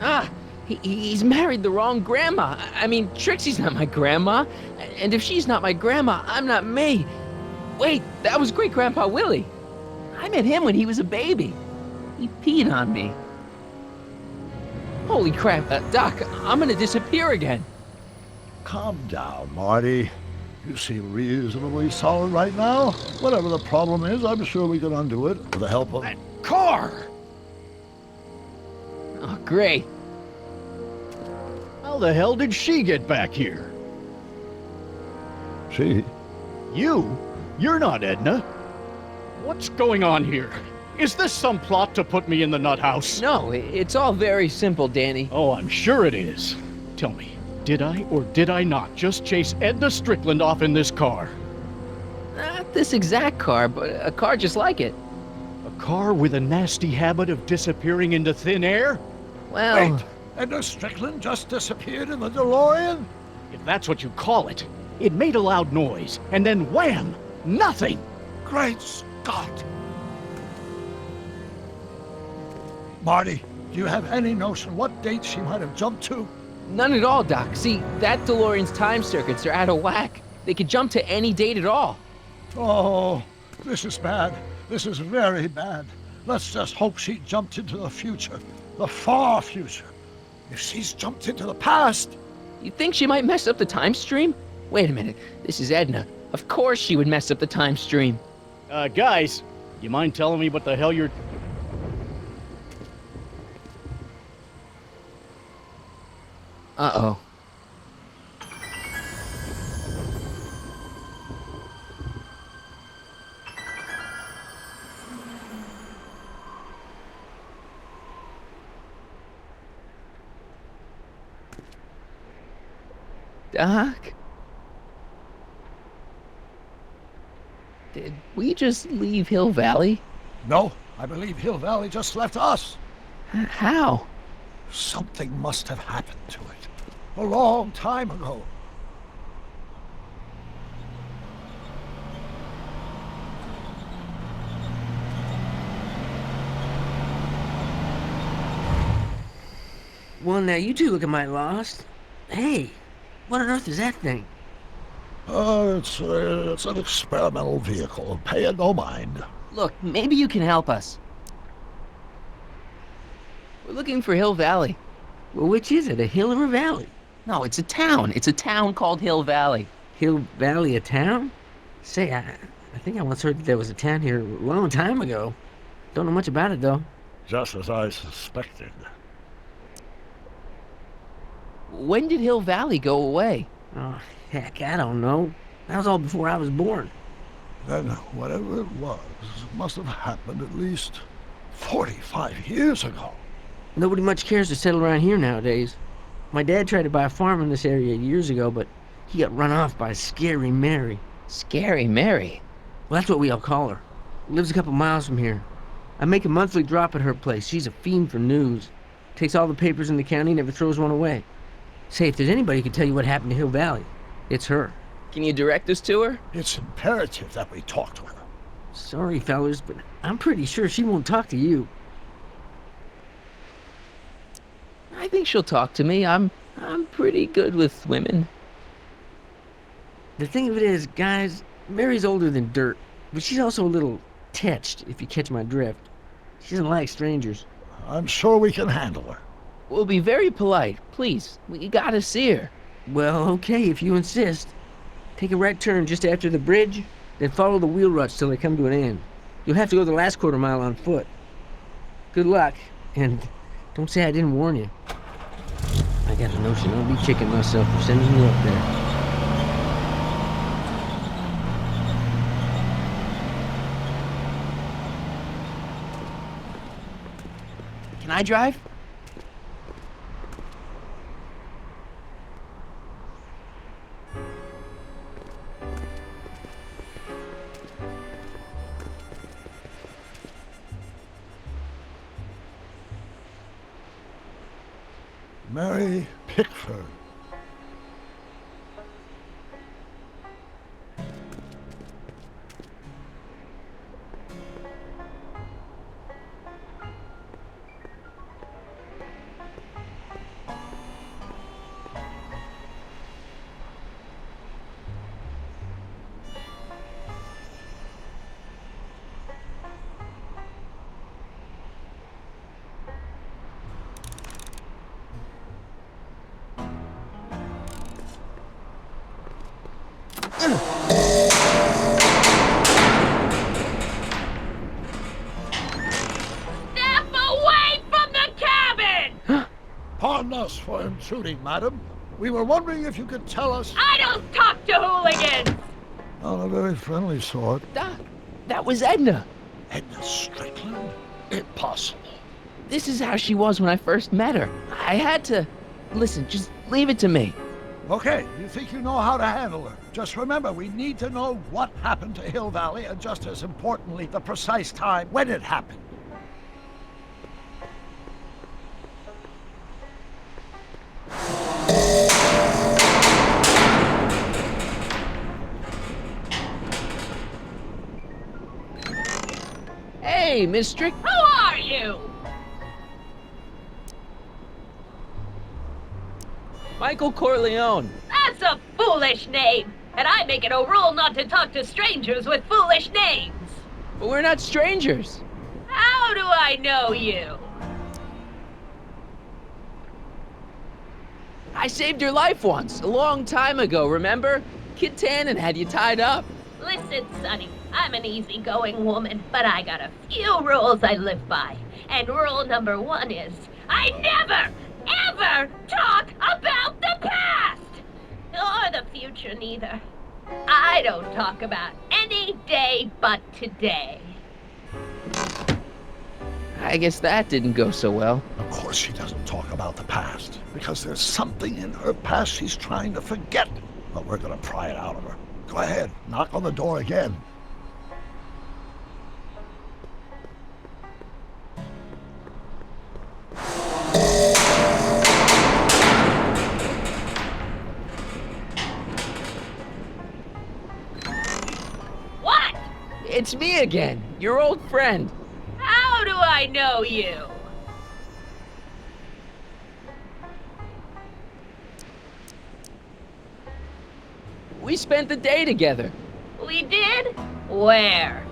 Ah, he's married the wrong grandma. I mean, Trixie's not my grandma. And if she's not my grandma, I'm not me. Wait, that was Great-Grandpa Willie. I met him when he was a baby. He peed on me. Holy crap, Doc, I'm gonna disappear again. Calm down, Marty. You seem reasonably solid right now. Whatever the problem is, I'm sure we can undo it with the help of... That car! Oh, great. How the hell did she get back here? She? You? You're not Edna. What's going on here? Is this some plot to put me in the nut house? No, it's all very simple, Danny. Oh, I'm sure it is. Tell me, did I or did I not just chase Edna Strickland off in this car? Not this exact car, but a car just like it. A car with a nasty habit of disappearing into thin air? Well... Wait, Edna Strickland just disappeared in the DeLorean? If that's what you call it. It made a loud noise, and then wham! Nothing! Great Scott! Marty, do you have any notion what date she might have jumped to? None at all, Doc. See, that DeLorean's time circuits are out of whack. They could jump to any date at all. Oh, this is bad. This is very bad. Let's just hope she jumped into the future. The far future. If she's jumped into the past... You think she might mess up the time stream? Wait a minute. This is Edna. Of course she would mess up the time stream. Guys, you mind telling me what the hell you're... Uh-oh. Doc? Did we just leave Hill Valley? No, I believe Hill Valley just left us. How? Something must have happened to it. A long time ago. Well, now you two look at my lost. Hey, what on earth is that thing? It's an experimental vehicle. Pay it no mind. Look, maybe you can help us. We're looking for Hill Valley. Well, which is it, a hill or a valley? No, it's a town. It's a town called Hill Valley. Hill Valley, a town? Say, I think I once heard that there was a town here a long time ago. Don't know much about it, though. Just as I suspected. When did Hill Valley go away? Oh, heck, I don't know. That was all before I was born. Then whatever it was must have happened at least 45 years ago. Nobody much cares to settle around here nowadays. My dad tried to buy a farm in this area years ago, but he got run off by Scary Mary. Scary Mary? Well, that's what we all call her. Lives a couple miles from here. I make a monthly drop at her place. She's a fiend for news. Takes all the papers in the county, never throws one away. Say, if there's anybody who can tell you what happened to Hill Valley, it's her. Can you direct us to her? It's imperative that we talk to her. Sorry, fellas, but I'm pretty sure she won't talk to you. I think she'll talk to me. I'm pretty good with women. The thing of it is, guys, Mary's older than dirt, but she's also a little tetched, if you catch my drift. She doesn't like strangers. I'm sure we can handle her. We'll be very polite. Please, we gotta see her. Well, okay, if you insist. Take a right turn just after the bridge, then follow the wheel ruts till they come to an end. You'll have to go the last quarter mile on foot. Good luck, and don't say I didn't warn you. I got a notion I'll be kicking myself for sending you up there. Can I drive? Mary Pickford. Pardon us for intruding, madam. We were wondering if you could tell us... I don't talk to hooligans! Not a very friendly sort. That was Edna. Edna Strickland? Impossible. This is how she was when I first met her. I had to... Listen, just leave it to me. Okay, you think you know how to handle her. Just remember, we need to know what happened to Hill Valley, and just as importantly, the precise time when it happened. Hey, Miss Strick... Who are you? Michael Corleone. That's a foolish name, and I make it a rule not to talk to strangers with foolish names. But we're not strangers. How do I know you? I saved your life once, a long time ago, remember? Kid Tannen had you tied up. Listen, Sonny, I'm an easygoing woman, but I got a few rules I live by. And rule number 1 is, I never, ever talk about the past! Or the future, neither. I don't talk about any day but today. I guess that didn't go so well. Of course she doesn't talk about the past, because there's something in her past she's trying to forget. But we're gonna pry it out of her. Go ahead, knock on the door again. What? It's me again, your old friend. How do I know you? We spent the day together. We did? Where?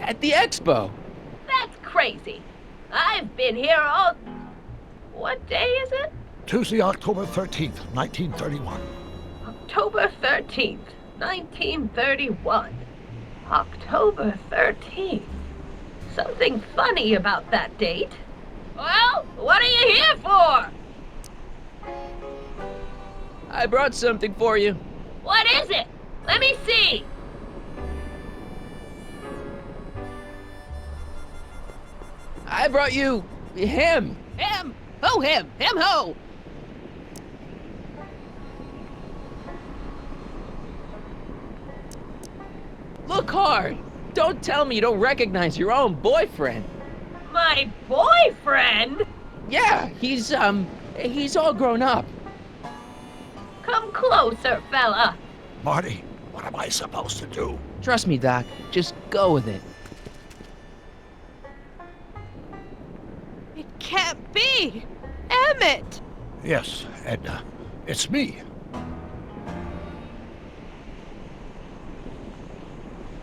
At the expo. That's crazy. I've been here all... What day is it? Tuesday, October 13th, 1931. October 13th, 1931. October 13th. Something funny about that date. Well, what are you here for? I brought something for you. What is it? Let me see. I brought you him. Him! Ho him! Him ho! Look hard. Don't tell me you don't recognize your own boyfriend. My boyfriend? Yeah, he's all grown up. Come closer, fella. Marty, what am I supposed to do? Trust me, Doc. Just go with it. It can't be! Emmett! Yes, Edna. It's me.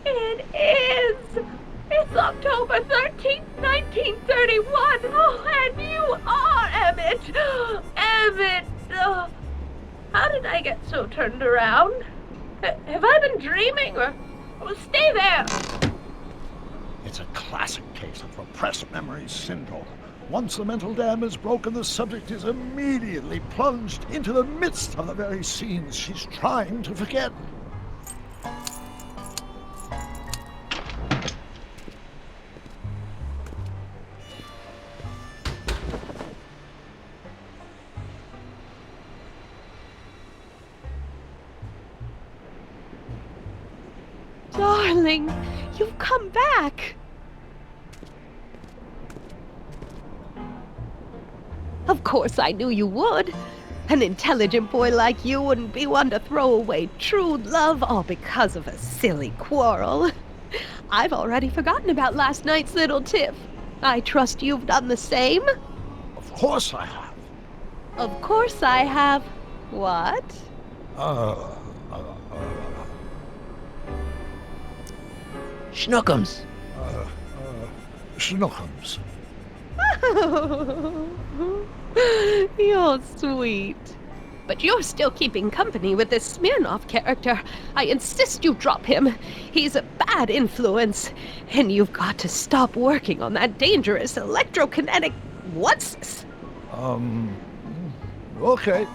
It is! It's October 13th, 1931! Oh, and you are Emmett! Emmett! How did I get so turned around? Have I been dreaming, or... Oh, stay there! It's a classic case of repressed memory syndrome. Once the mental dam is broken, the subject is immediately plunged into the midst of the very scenes she's trying to forget. Darling, you've come back. Of course I knew you would. An intelligent boy like you wouldn't be one to throw away true love all because of a silly quarrel. I've already forgotten about last night's little tiff. I trust you've done the same? Of course I have. Of course I have. What? Schnookums. Schnookums. You're sweet. But you're still keeping company with this Smirnoff character. I insist you drop him. He's a bad influence. And you've got to stop working on that dangerous electrokinetic... What's this? Okay.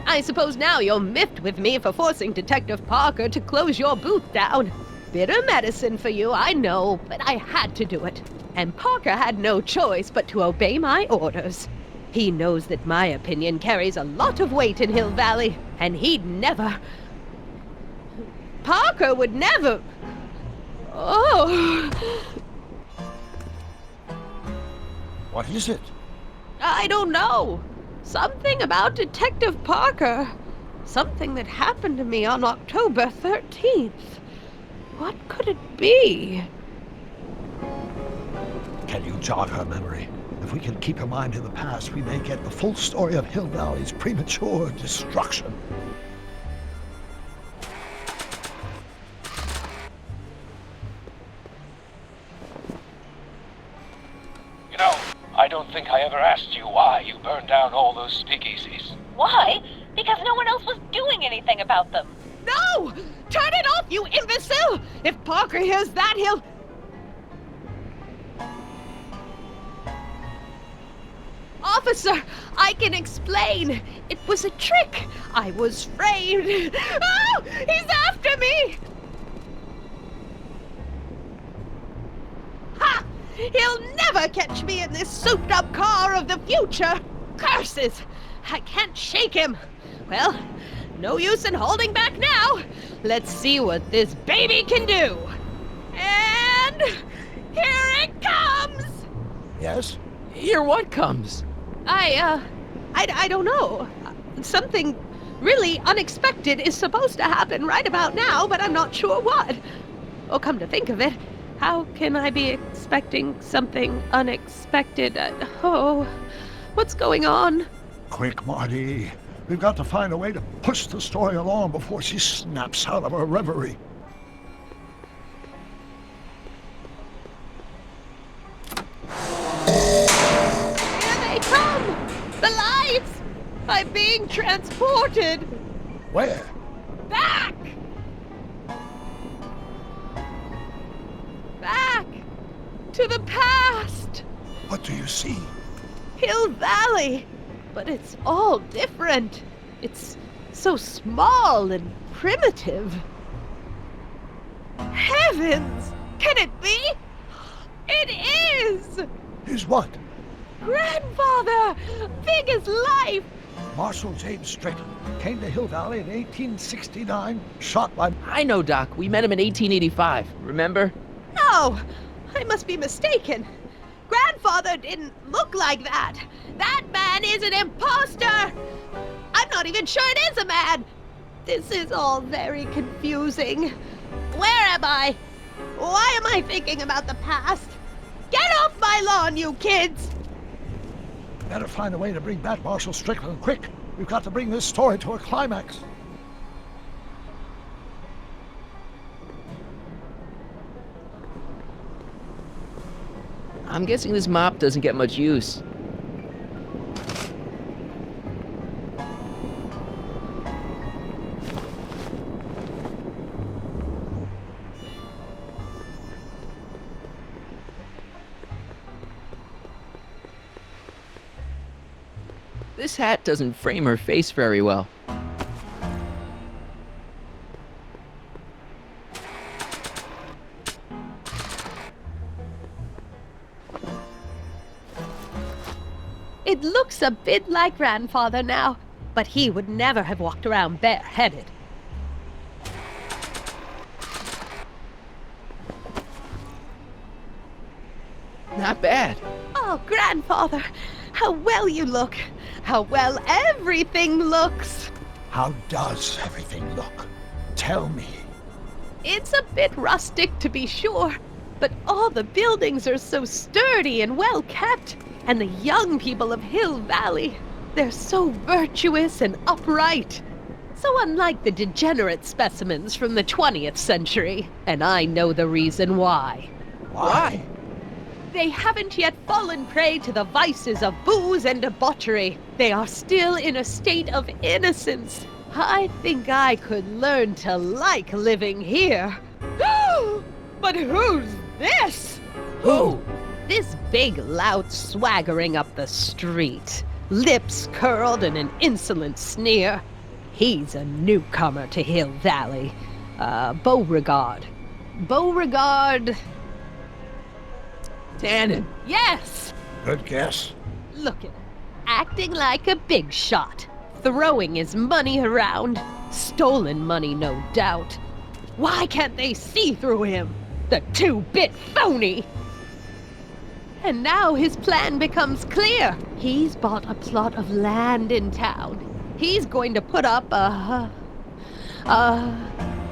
I suppose now you're miffed with me for forcing Detective Parker to close your booth down. Bitter medicine for you, I know, but I had to do it. And Parker had no choice but to obey my orders. He knows that my opinion carries a lot of weight in Hill Valley, and he'd never... Parker would never... Oh... What is it? I don't know. Something about Detective Parker. Something that happened to me on October 13th. What could it be? Can you jog her memory? If we can keep her mind in the past, we may get the full story of Hill Valley's premature destruction. You know, I don't think I ever asked you why you burned down all those speakeasies. Why? Because no one else was doing anything about them. No! Turn it off, you imbecile! If Parker hears that, he'll... Officer, I can explain. It was a trick. I was framed. Oh! He's after me! Ha! He'll never catch me in this souped-up car of the future. Curses! I can't shake him. Well, no use in holding back now. Let's see what this baby can do. And here it comes! Yes? Here what comes? I don't know. Something really unexpected is supposed to happen right about now, but I'm not sure what. Oh, come to think of it, how can I be expecting something unexpected? Oh, what's going on? Quick, Marty. We've got to find a way to push the story along before she snaps out of her reverie. I'm being transported! Where? Back! Back! To the past! What do you see? Hill Valley! But it's all different. It's so small and primitive. Heavens! Can it be? It is! Is what? Grandfather! Big as life! Marshal James Strickland came to Hill Valley in 1869, shot by... I know, Doc. We met him in 1885. Remember? No! I must be mistaken. Grandfather didn't look like that. That man is an imposter! I'm not even sure it is a man! This is all very confusing. Where am I? Why am I thinking about the past? Get off my lawn, you kids! Better find a way to bring back Marshal Strickland, quick! We've got to bring this story to a climax. I'm guessing this mop doesn't get much use. This hat doesn't frame her face very well. It looks a bit like Grandfather now, but he would never have walked around bareheaded. Not bad. Oh, Grandfather, how well you look. How well everything looks. How does everything look? Tell me. It's a bit rustic, to be sure, but all the buildings are so sturdy and well kept. And the young people of Hill Valley, they're so virtuous and upright. So unlike the degenerate specimens from the 20th century, and I know the reason why. Why? They haven't yet fallen prey to the vices of booze and debauchery. They are still in a state of innocence. I think I could learn to like living here. But who's this? Who? This big lout swaggering up the street, lips curled in an insolent sneer. He's a newcomer to Hill Valley. Beauregard. Beauregard... Tannen. Yes! Good guess. Look at him, acting like a big shot, throwing his money around. Stolen money, no doubt. Why can't they see through him? The two-bit phony! And now his plan becomes clear. He's bought a plot of land in town. He's going to put up a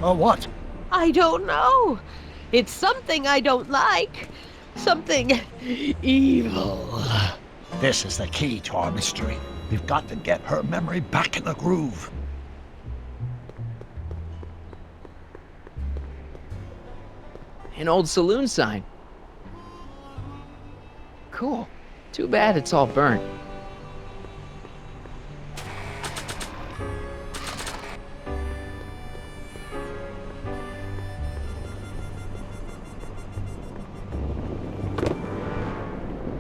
what? I don't know. It's something I don't like. Something evil. This is the key to our mystery. We've got to get her memory back in the groove. An old saloon sign. Cool. Too bad it's all burnt.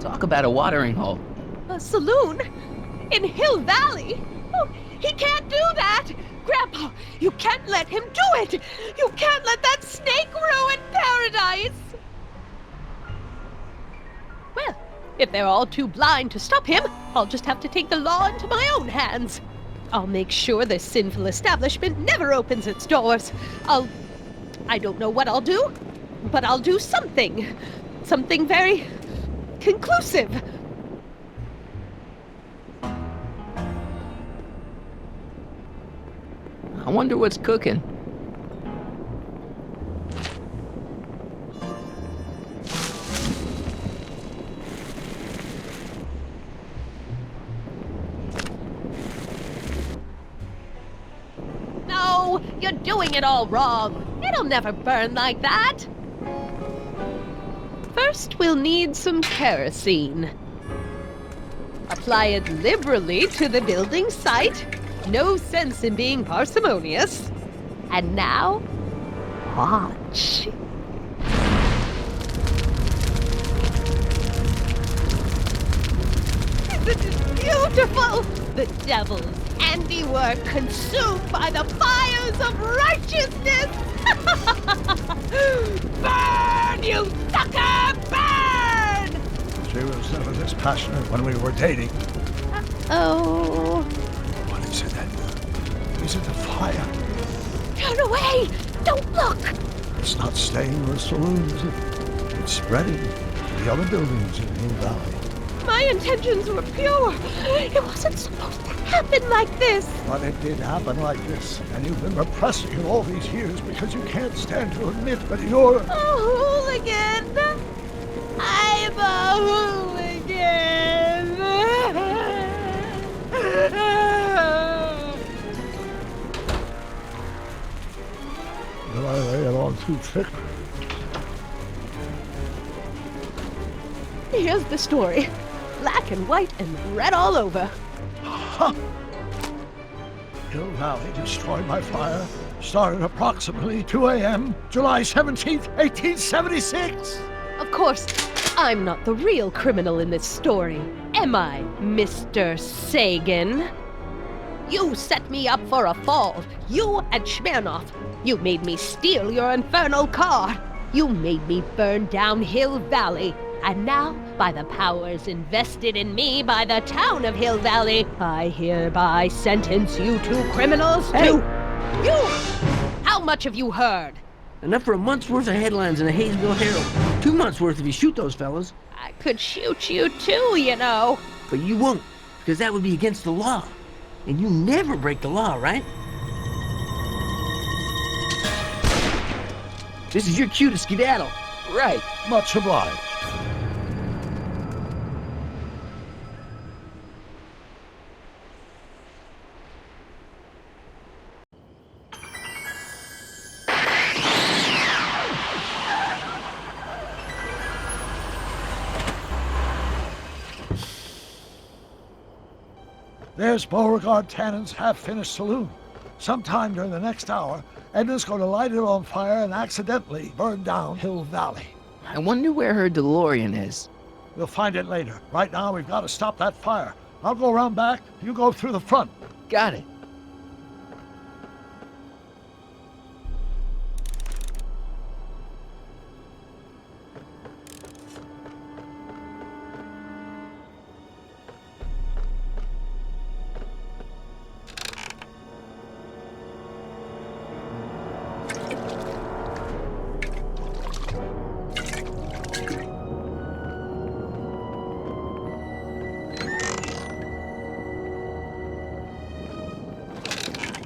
Talk about a watering hole. A saloon? In Hill Valley? Oh, he can't do that! Grandpa, you can't let him do it! You can't let that snake ruin paradise! Well, if they're all too blind to stop him, I'll just have to take the law into my own hands. I'll make sure this sinful establishment never opens its doors. I don't know what I'll do, but I'll do something. Something very conclusive. I wonder what's cooking. No, you're doing it all wrong. It'll never burn like that. First, we'll need some kerosene. Apply it liberally to the building site. No sense in being parsimonious. And now, watch. Isn't it beautiful? The devil's handiwork consumed by the fires of righteousness! Burn, you sucker, burn! She was never this passionate when we were dating. Oh. What is it, Edna? Is it the fire? Turn away! Don't look! It's not staying in the saloon, is it? It's spreading to the other buildings in Hill Valley. My intentions were pure. It wasn't supposed to happen like this. But it did happen like this, and you've been repressing it all these years because you can't stand to admit that you're... A hooligan! I'm a hooligan! Did I lay it on too thick? Here's the story. Black and white and red all over. Huh. Hill Valley destroyed by fire. Started approximately 2 a.m., July 17th, 1876. Of course, I'm not the real criminal in this story, am I, Mr. Sagan? You set me up for a fall. You and Smirnoff. You made me steal your infernal car. You made me burn down Hill Valley. And now, by the powers invested in me by the town of Hill Valley, I hereby sentence you two criminals to... You! How much have you heard? Enough for a month's worth of headlines in the Hayesville Herald. 2 months worth if you shoot those fellas. I could shoot you too, you know. But you won't, because that would be against the law. And you never break the law, right? This is your cue to skedaddle. Right. Much obliged. There's Beauregard Tannen's half-finished saloon. Sometime during the next hour, Edna's going to light it on fire and accidentally burn down Hill Valley. I wonder where her DeLorean is. We'll find it later. Right now, we've got to stop that fire. I'll go around back. You go through the front. Got it.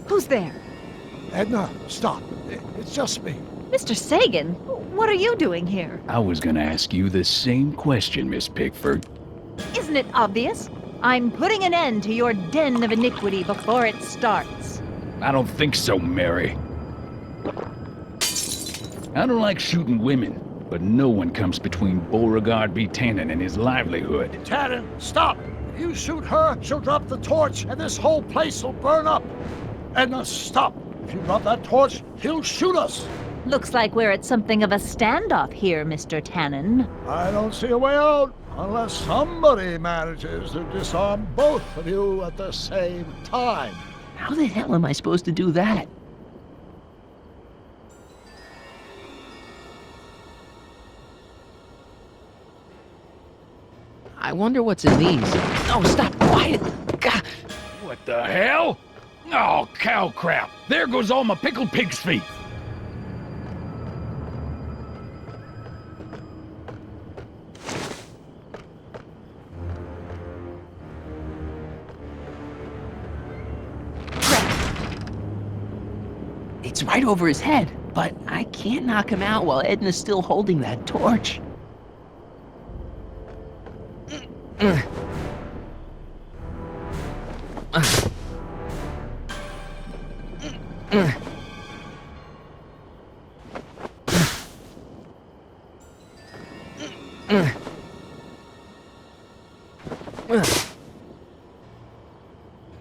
Who's there? Edna, stop. It's just me. Mr. Sagan, what are you doing here? I was gonna ask you the same question, Miss Pickford. Isn't it obvious? I'm putting an end to your den of iniquity before it starts. I don't think so, Mary. I don't like shooting women, but no one comes between Beauregard B. Tannen and his livelihood. Tannen, stop! If you shoot her, she'll drop the torch, and this whole place will burn up. Edna, stop! If you drop that torch, he'll shoot us! Looks like we're at something of a standoff here, Mr. Tannen. I don't see a way out, unless somebody manages to disarm both of you at the same time. How the hell am I supposed to do that? I wonder what's in these. Oh, stop! Quiet! God. What the hell? Oh, cow crap! There goes all my pickled pig's feet! It's right over his head, but I can't knock him out while Edna's still holding that torch.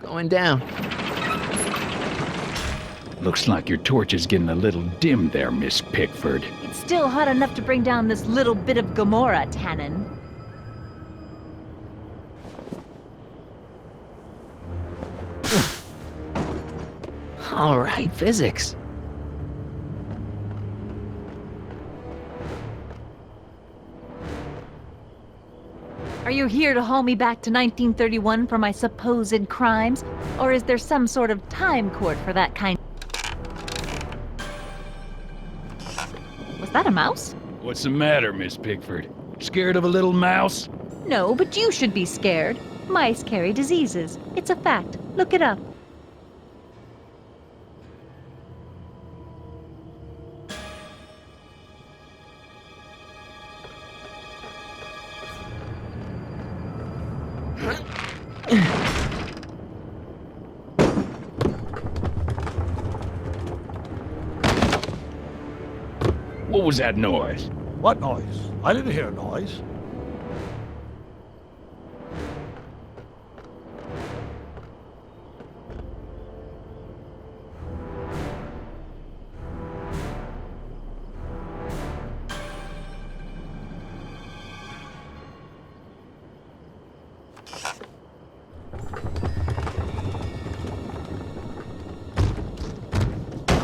Going down. Looks like your torch is getting a little dim there, Miss Pickford. It's still hot enough to bring down this little bit of Gomorrah, Tannen. All right, physics. Are you here to haul me back to 1931 for my supposed crimes? Or is there some sort of time court for that kind? Was that a mouse? What's the matter, Miss Pickford? Scared of a little mouse? No, but you should be scared. Mice carry diseases. It's a fact. Look it up. What was that noise? What noise? I didn't hear a noise.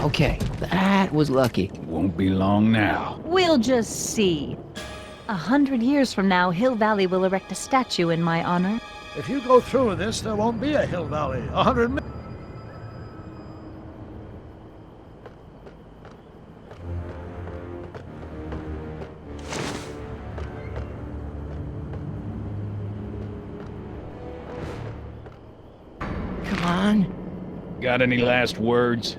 Okay, that was lucky. Won't be long now. We'll just see. 100 years from now, Hill Valley will erect a statue in my honor. If you go through with this, there won't be a Hill Valley. 100 minutes. Come on. Got any last words?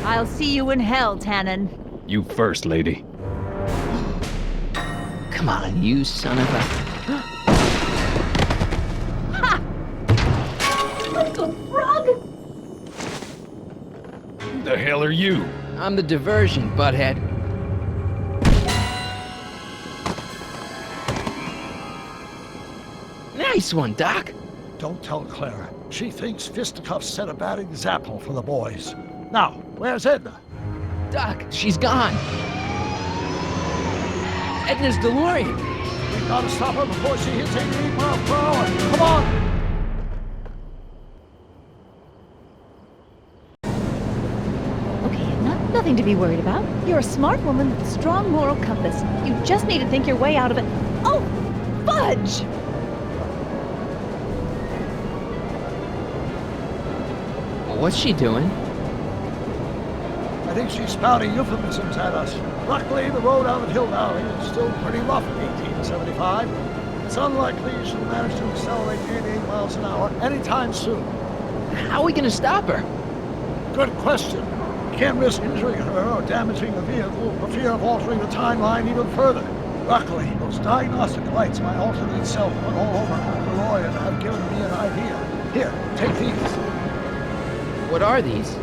I'll see you in hell, Tannen. You first, lady. Come on, you son of a... Ha! Like a frog? Who the hell are you? I'm the diversion, butthead. Nice one, Doc. Don't tell Clara. She thinks fisticuffs set a bad example for the boys. Now, where's Edna? Doc, she's gone. Edna's DeLorean. We gotta stop her before she hits 88 miles per hour. Come on! Okay, Edna, nothing to be worried about. You're a smart woman with a strong moral compass. You just need to think your way out of it. Oh, fudge! What's she doing? I think she's spouting euphemisms at us. Luckily, the road out of Hill Valley is still pretty rough in 1875. It's unlikely she'll manage to accelerate 88 miles an hour anytime soon. How are we gonna stop her? Good question. We can't risk injuring her or damaging the vehicle for fear of altering the timeline even further. Luckily, those diagnostic lights my alternate self put all over her DeLorean have given me an idea. Here, take these. What are these?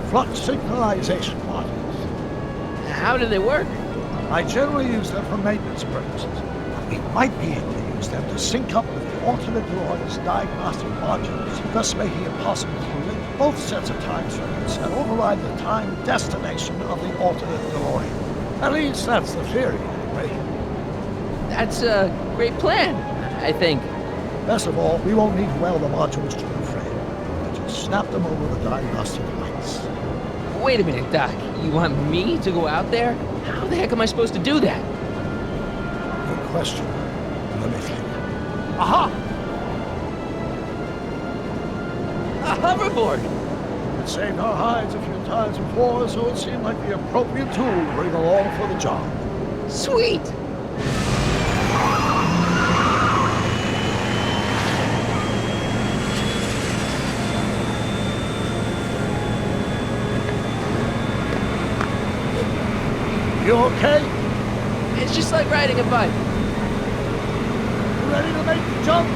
Flux synchronization modules. How do they work? I generally use them for maintenance purposes. We might be able to use them to sync up with the alternate DeLorean's diagnostic modules, thus making it possible to link both sets of time circuits and override the time destination of the alternate DeLorean. At least that's the theory, anyway. That's a great plan, I think. Best of all, we won't need to weld the modules to the frame. We'll just snap them over the diagnostic lights. Wait a minute, Doc. You want me to go out there? How the heck am I supposed to do that? Good question. Let me think. Aha! A hoverboard! It saved our hides a few times before, so it seemed like the appropriate tool to bring along for the job. Sweet! You okay? It's just like riding a bike. You ready to make the jump?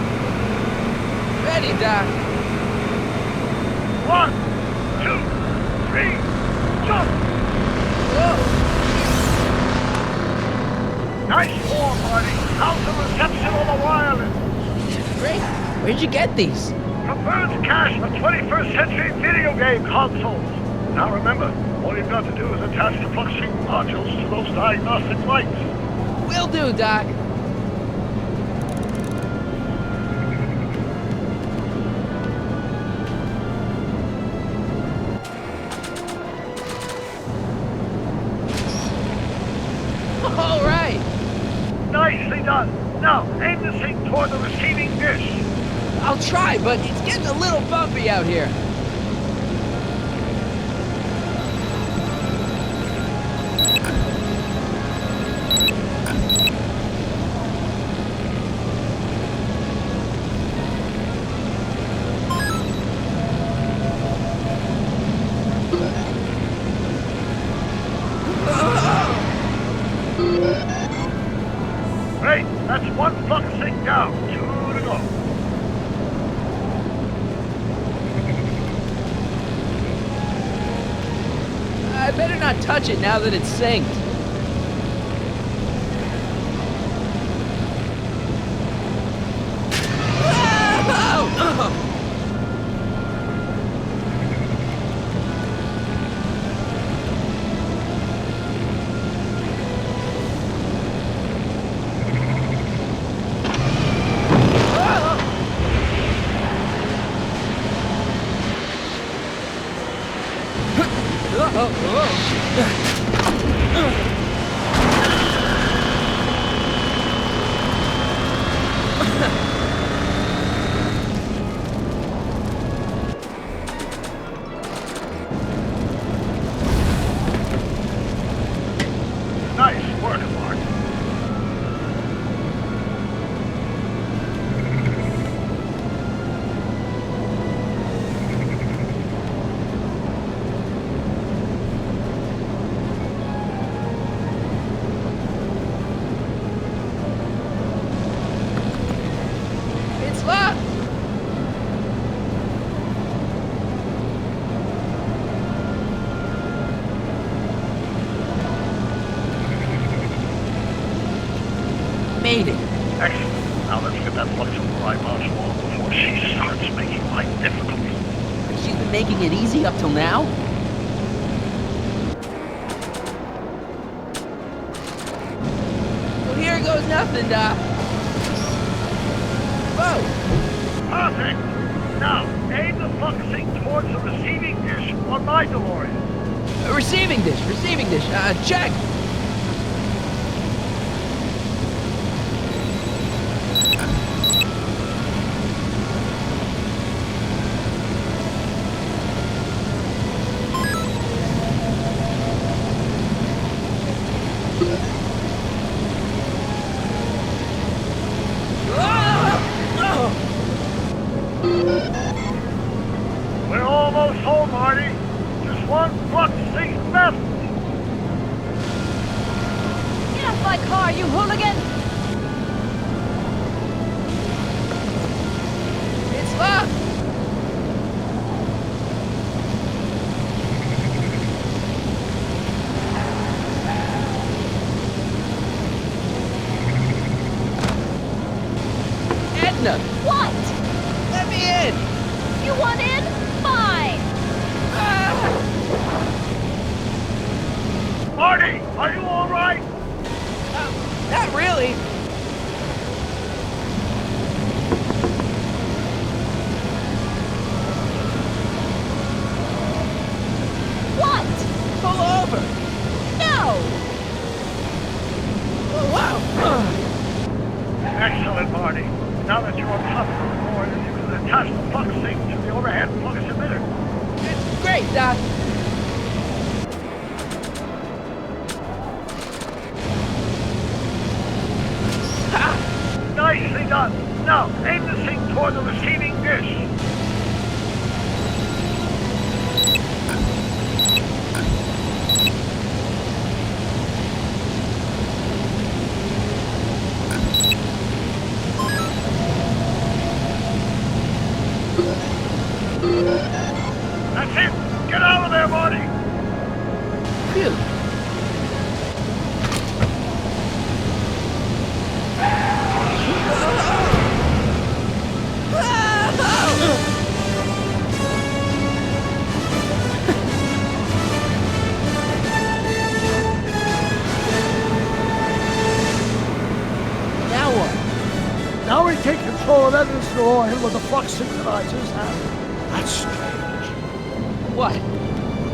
Ready, Doc. 1, 2, 3, jump! Whoa! Nice form, buddy. How's the reception on the wireless? Great. Where'd you get these? Prefers cash for 21st century video game consoles. Now remember, all you've got to do is attach the flux-sync modules to those diagnostic lights. Will do, Doc. All right. Nicely done. Now, aim the sync toward the receiving dish. I'll try, but it's getting a little bumpy out here. Great, that's one flux sync down. 2 to go. I better not touch it now that it's synced. Nice work, Mark. It's locked. Made it. Excellent. Now let's get that flux override module on before she starts making life difficult. She's been making it easy up till now? Well, here goes nothing, Doc. Whoa! Perfect. Now, aim the flux sync towards the receiving dish on my DeLorean. Receiving dish, check! We're almost home, Marty. Just one flux sync left. Get off my car, you hooligan! It's locked! Edna! What? Let me in! You want in? Fine! Marty, are you all right? Not really. What? Pull over! No! Oh, wow! Excellent, Marty. Now that you're on top of the DeLorean, you can attach the flux sync to the overhead flux emitter. It's great, Doc. Nicely done. Now, aim the sync toward the receiving dish. That's it. Get out of there, Marty. Phew. DeLorean with the flux synchronizers, and that's strange. What?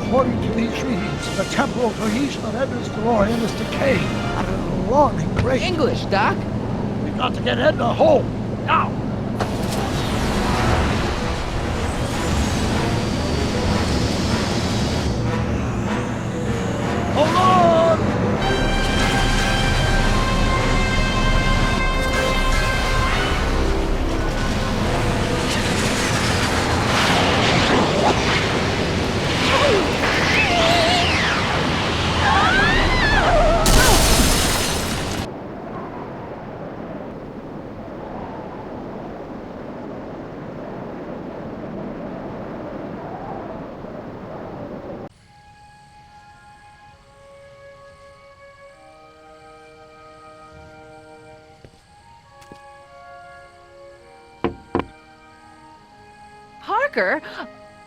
According to these readings, the temporal cohesion of Edna's DeLorean is decaying at an alarming rate. English, Doc. We got to get Edna home, now! Hold on! Parker?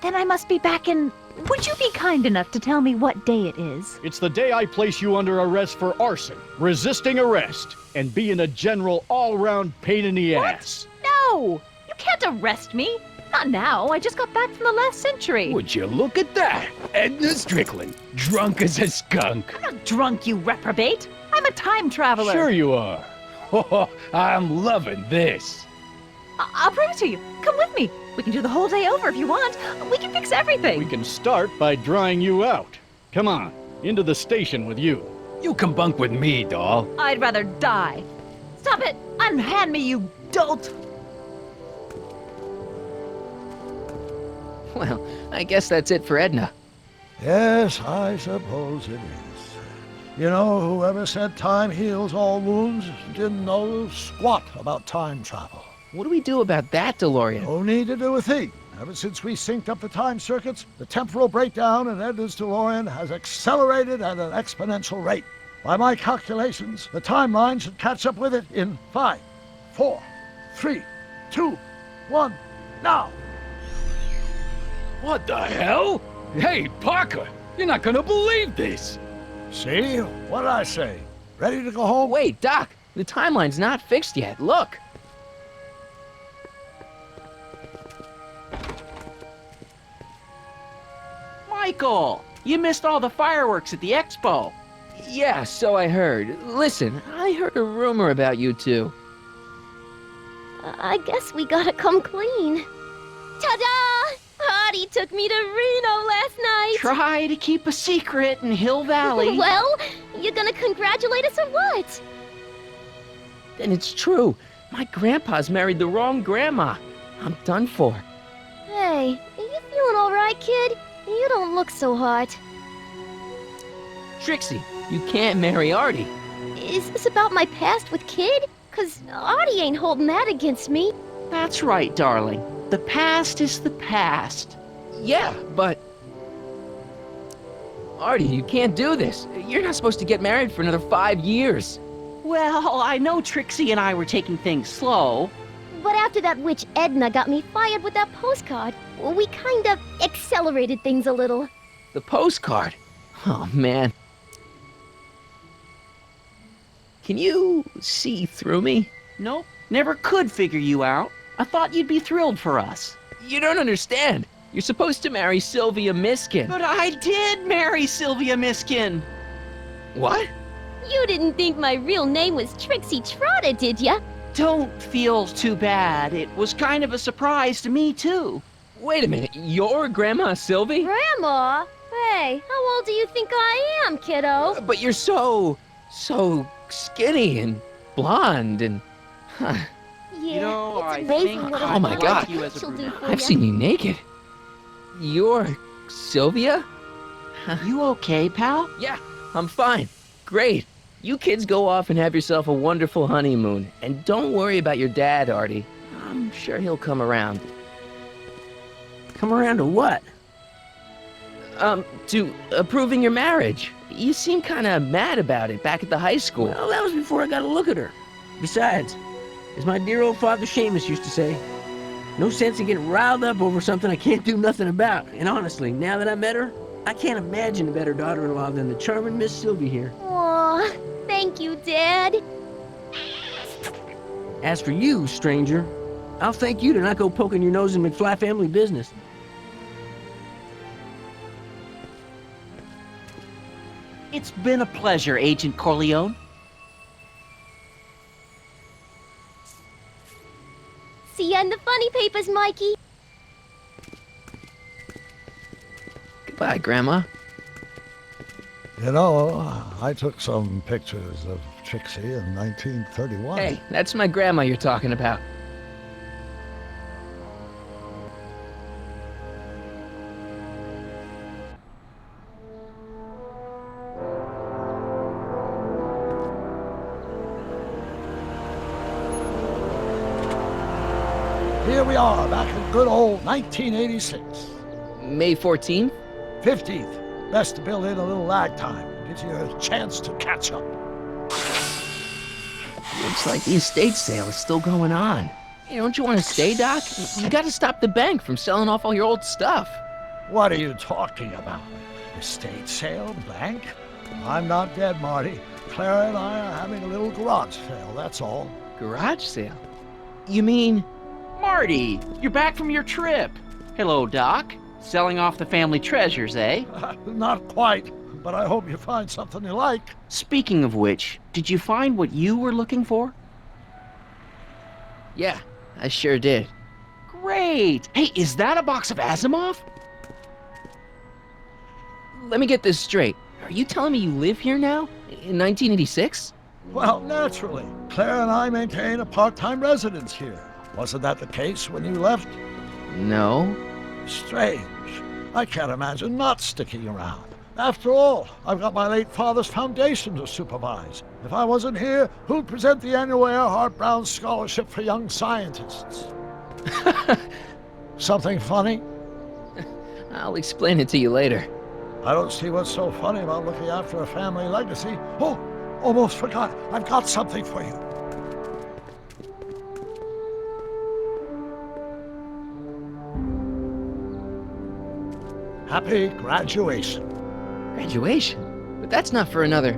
Then I must be back in... Would you be kind enough to tell me what day it is? It's the day I place you under arrest for arson, resisting arrest, and being a general all-round pain in the ass. No! You can't arrest me! Not now. I just got back from the last century. Would you look at that? Edna Strickland, drunk as a skunk. I'm not drunk, you reprobate. I'm a time traveler. Sure you are. Oh, I'm loving this. I'll prove it to you. Come with me. We can do the whole day over if you want. We can fix everything. We can start by drying you out. Come on, into the station with you. You can bunk with me, doll. I'd rather die. Stop it! Unhand me, you dolt! Well, I guess that's it for Edna. Yes, I suppose it is. You know, whoever said time heals all wounds didn't know squat about time travel. What do we do about that, DeLorean? No need to do a thing. Ever since we synced up the time circuits, the temporal breakdown in Edna's DeLorean has accelerated at an exponential rate. By my calculations, the timeline should catch up with it in 5, 4, 3, 2, 1, now! What the hell? Hey, Parker, you're not gonna believe this. See? What did I say? Ready to go home? Wait, Doc, the timeline's not fixed yet. Look. Michael, you missed all the fireworks at the expo. Yeah, so I heard. Listen, I heard a rumor about you two. I guess we gotta come clean. Ta-da! Hardy took me to Reno last night. Try to keep a secret in Hill Valley. Well, you gonna congratulate us or what? Then it's true. My grandpa's married the wrong grandma. I'm done for. Hey, are you feeling all right, kid? You don't look so hot. Trixie, you can't marry Artie. Is this about my past with Kid? 'Cause Artie ain't holding that against me. That's right, darling. The past is the past. Yeah, but... Artie, you can't do this. You're not supposed to get married for another 5 years. Well, I know Trixie and I were taking things slow. But after that witch Edna got me fired with that postcard, we kind of accelerated things a little. The postcard? Oh, man. Can you see through me? Nope, never could figure you out. I thought you'd be thrilled for us. You don't understand. You're supposed to marry Sylvia Miskin. But I did marry Sylvia Miskin. What? You didn't think my real name was Trixie Trotter, did ya? Don't feel too bad. It was kind of a surprise to me, too. Wait a minute, you're Grandma Sylvie? Grandma? Hey, how old do you think I am, kiddo? But you're so skinny and blonde and... Yeah, You know, it's I amazing think what Oh a my like God. you as a she'll do brunette. for I've ya. seen you naked. You're Sylvia? You okay, pal? Yeah, I'm fine. Great. You kids go off and have yourself a wonderful honeymoon. And don't worry about your dad, Artie. I'm sure he'll come around. Come around to what? To approving your marriage. You seem kind of mad about it back at the high school. Well, that was before I got a look at her. Besides, as my dear old father Seamus used to say, no sense in getting riled up over something I can't do nothing about. And honestly, now that I met her, I can't imagine a better daughter-in-law than the charming Miss Sylvie here. Aw, thank you, Dad. As for you, stranger, I'll thank you to not go poking your nose in McFly family business. It's been a pleasure, Agent Corleone. See ya in the funny papers, Mikey. Goodbye, Grandma. You know, I took some pictures of Trixie in 1931. Hey, that's my grandma you're talking about. Here we are, back in good old 1986. May 14th? 15th. Best to build in a little lag time. Gives you a chance to catch up. Looks like the estate sale is still going on. Hey, don't you want to stay, Doc? You gotta stop the bank from selling off all your old stuff. What are you talking about? Estate sale? Bank? I'm not dead, Marty. Clara and I are having a little garage sale, that's all. Garage sale? You mean... Marty, you're back from your trip. Hello, Doc. Selling off the family treasures, eh? Not quite, but I hope you find something you like. Speaking of which, did you find what you were looking for? Yeah, I sure did. Great! Hey, is that a box of Asimov? Let me get this straight. Are you telling me you live here now? In 1986? Well, naturally. Claire and I maintain a part-time residence here. Wasn't that the case when you left? No. Strange. I can't imagine not sticking around. After all, I've got my late father's foundation to supervise. If I wasn't here, who'd present the annual Earhart Brown Scholarship for Young Scientists? Something funny? I'll explain it to you later. I don't see what's so funny about looking after a family legacy. Oh, almost forgot. I've got something for you. Happy graduation. Graduation? But that's not for another...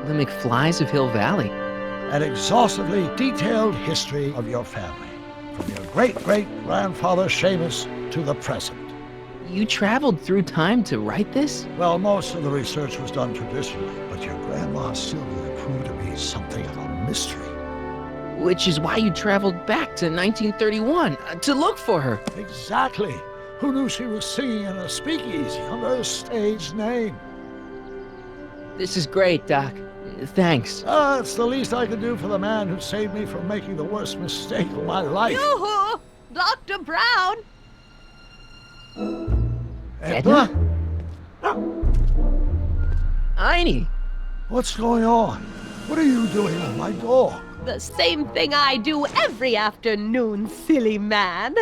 The McFlys of Hill Valley. An exhaustively detailed history of your family, from your great-great-grandfather Seamus to the present. You traveled through time to write this? Well, most of the research was done traditionally, but your grandma Sylvia proved to be something of a mystery. Which is why you traveled back to 1931, to look for her. Exactly. Who knew she was singing in a speakeasy under a stage name? This is great, Doc. Thanks. It's the least I could do for the man who saved me from making the worst mistake of my life. Yoo-hoo! Dr. Brown! Edna? Einie! What's going on? What are you doing with my dog? The same thing I do every afternoon, silly man.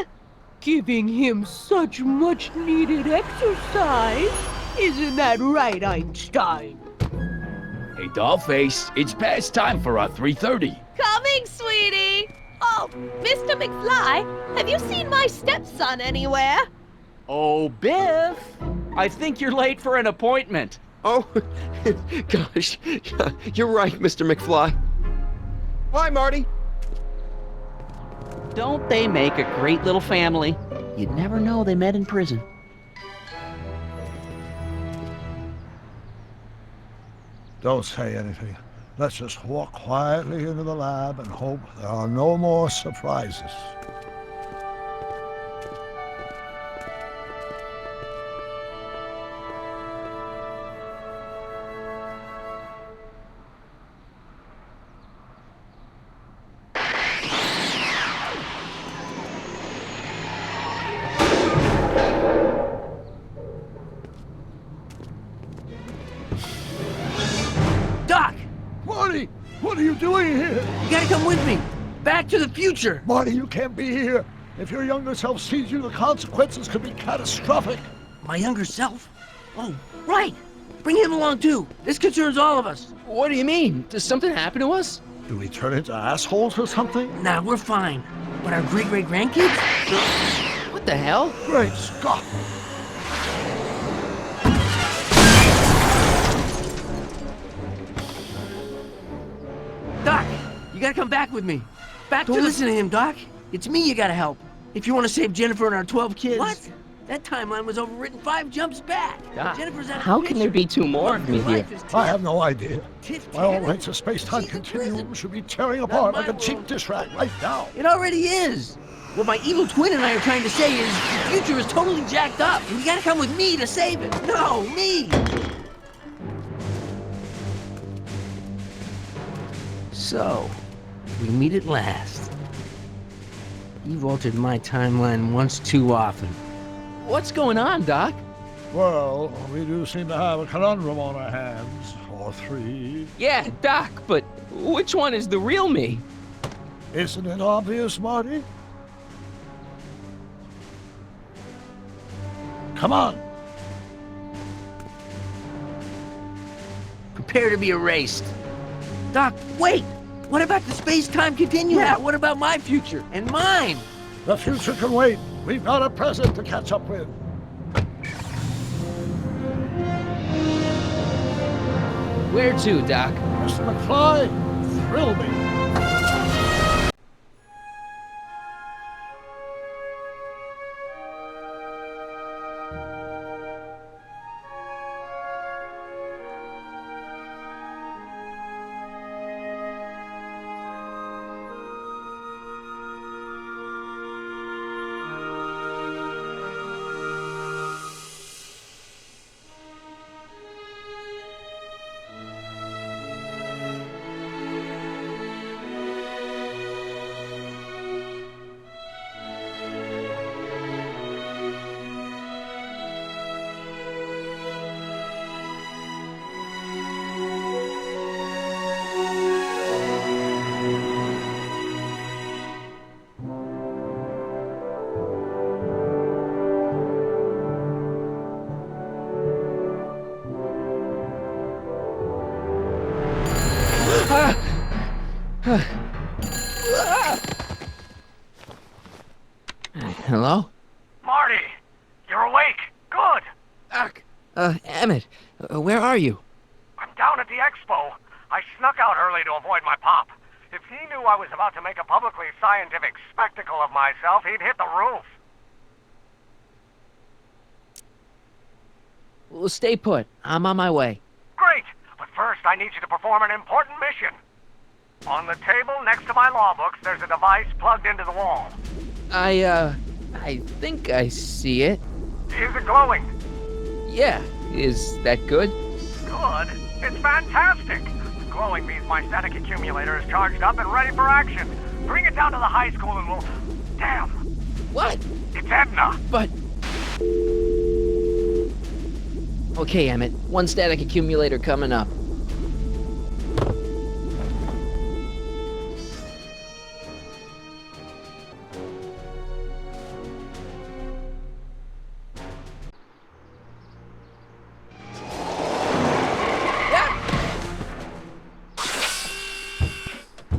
Giving him such much-needed exercise. Isn't that right, Einstein? Hey, Dollface, it's past time for our 3:30. Coming, sweetie! Oh, Mr. McFly, have you seen my stepson anywhere? Oh, Biff! I think you're late for an appointment. Oh, gosh. You're right, Mr. McFly. Hi, Marty. Don't they make a great little family? You'd never know they met in prison. Don't say anything. Let's just walk quietly into the lab and hope there are no more surprises. Doc! Marty! What are you doing here? You gotta come with me! Back to the future! Marty, you can't be here. If your younger self sees you, the consequences could be catastrophic. My younger self? Oh, right! Bring him along too! This concerns all of us! What do you mean? Does something happen to us? Do we turn into assholes or something? Nah, we're fine. But our great-great-grandkids? What the hell? Great Scott! Doc, you gotta come back with me. Back Don't listen to him, Doc. It's me you gotta help. If you want to save Jennifer and our 12 kids. What? That timeline was overwritten 5 jumps back. Doc, Jennifer's out of how the can there be 2 more of me here? I have no idea. My own rights of space-time continuum should be tearing apart like a cheap dish rag right now. It already is. What my evil twin and I are trying to say is the future is totally jacked up, and you gotta come with me to save it. No, me! So, we meet at last. You've altered my timeline once too often. What's going on, Doc? Well, we do seem to have a conundrum on our hands. Or 3. Yeah, Doc, but which one is the real me? Isn't it obvious, Marty? Come on. Prepare to be erased. Doc, wait! What about the space-time continuum? Yeah, what about my future? And mine? The future can wait. We've got a present to catch up with. Where to, Doc? Mr. McFly, thrill me. Hello? Marty! You're awake! Good! Doc! Emmett, where are you? I'm down at the expo. I snuck out early to avoid my pop. If he knew I was about to make a publicly scientific spectacle of myself, he'd hit the roof. Well, stay put. I'm on my way. Great! But first, I need you to perform an important mission. On the table next to my law books, there's a device plugged into the wall. I think I see it. Is it glowing? Yeah. Is that good? Good? It's fantastic! Glowing means my static accumulator is charged up and ready for action. Bring it down to the high school and we'll... Damn! What? It's Edna! But... Okay, Emmett. 1 static accumulator coming up.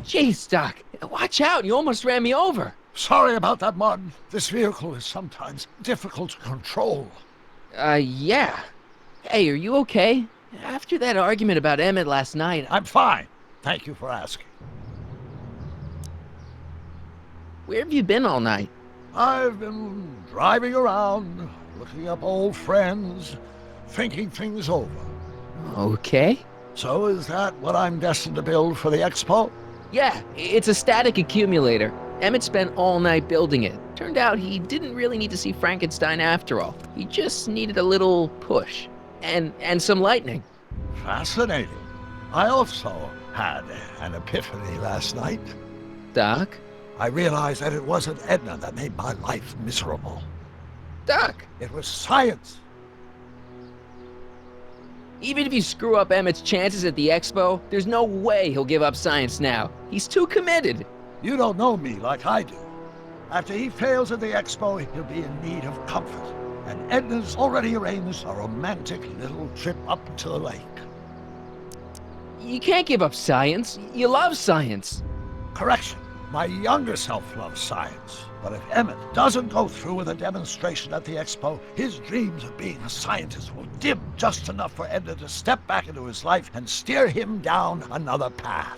Jeez, Doc. Watch out. You almost ran me over. Sorry about that, Martin. This vehicle is sometimes difficult to control. Yeah. Hey, are you okay? After that argument about Emmett last night... I'm fine. Thank you for asking. Where have you been all night? I've been driving around, looking up old friends, thinking things over. Okay. So is that what I'm destined to build for the expo? Yeah, it's a static accumulator. Emmett spent all night building it. Turned out he didn't really need to see Frankenstein after all. He just needed a little push. And some lightning. Fascinating. I also had an epiphany last night. Doc? I realized that it wasn't Edna that made my life miserable. Doc! It was science. Even if you screw up Emmett's chances at the expo, there's no way he'll give up science now. He's too committed. You don't know me like I do. After he fails at the expo, he'll be in need of comfort. And Edna's already arranged a romantic little trip up to the lake. You can't give up science. You love science. Correction. My younger self loves science. But if Emmett doesn't go through with a demonstration at the expo, his dreams of being a scientist will dim just enough for Edna to step back into his life and steer him down another path.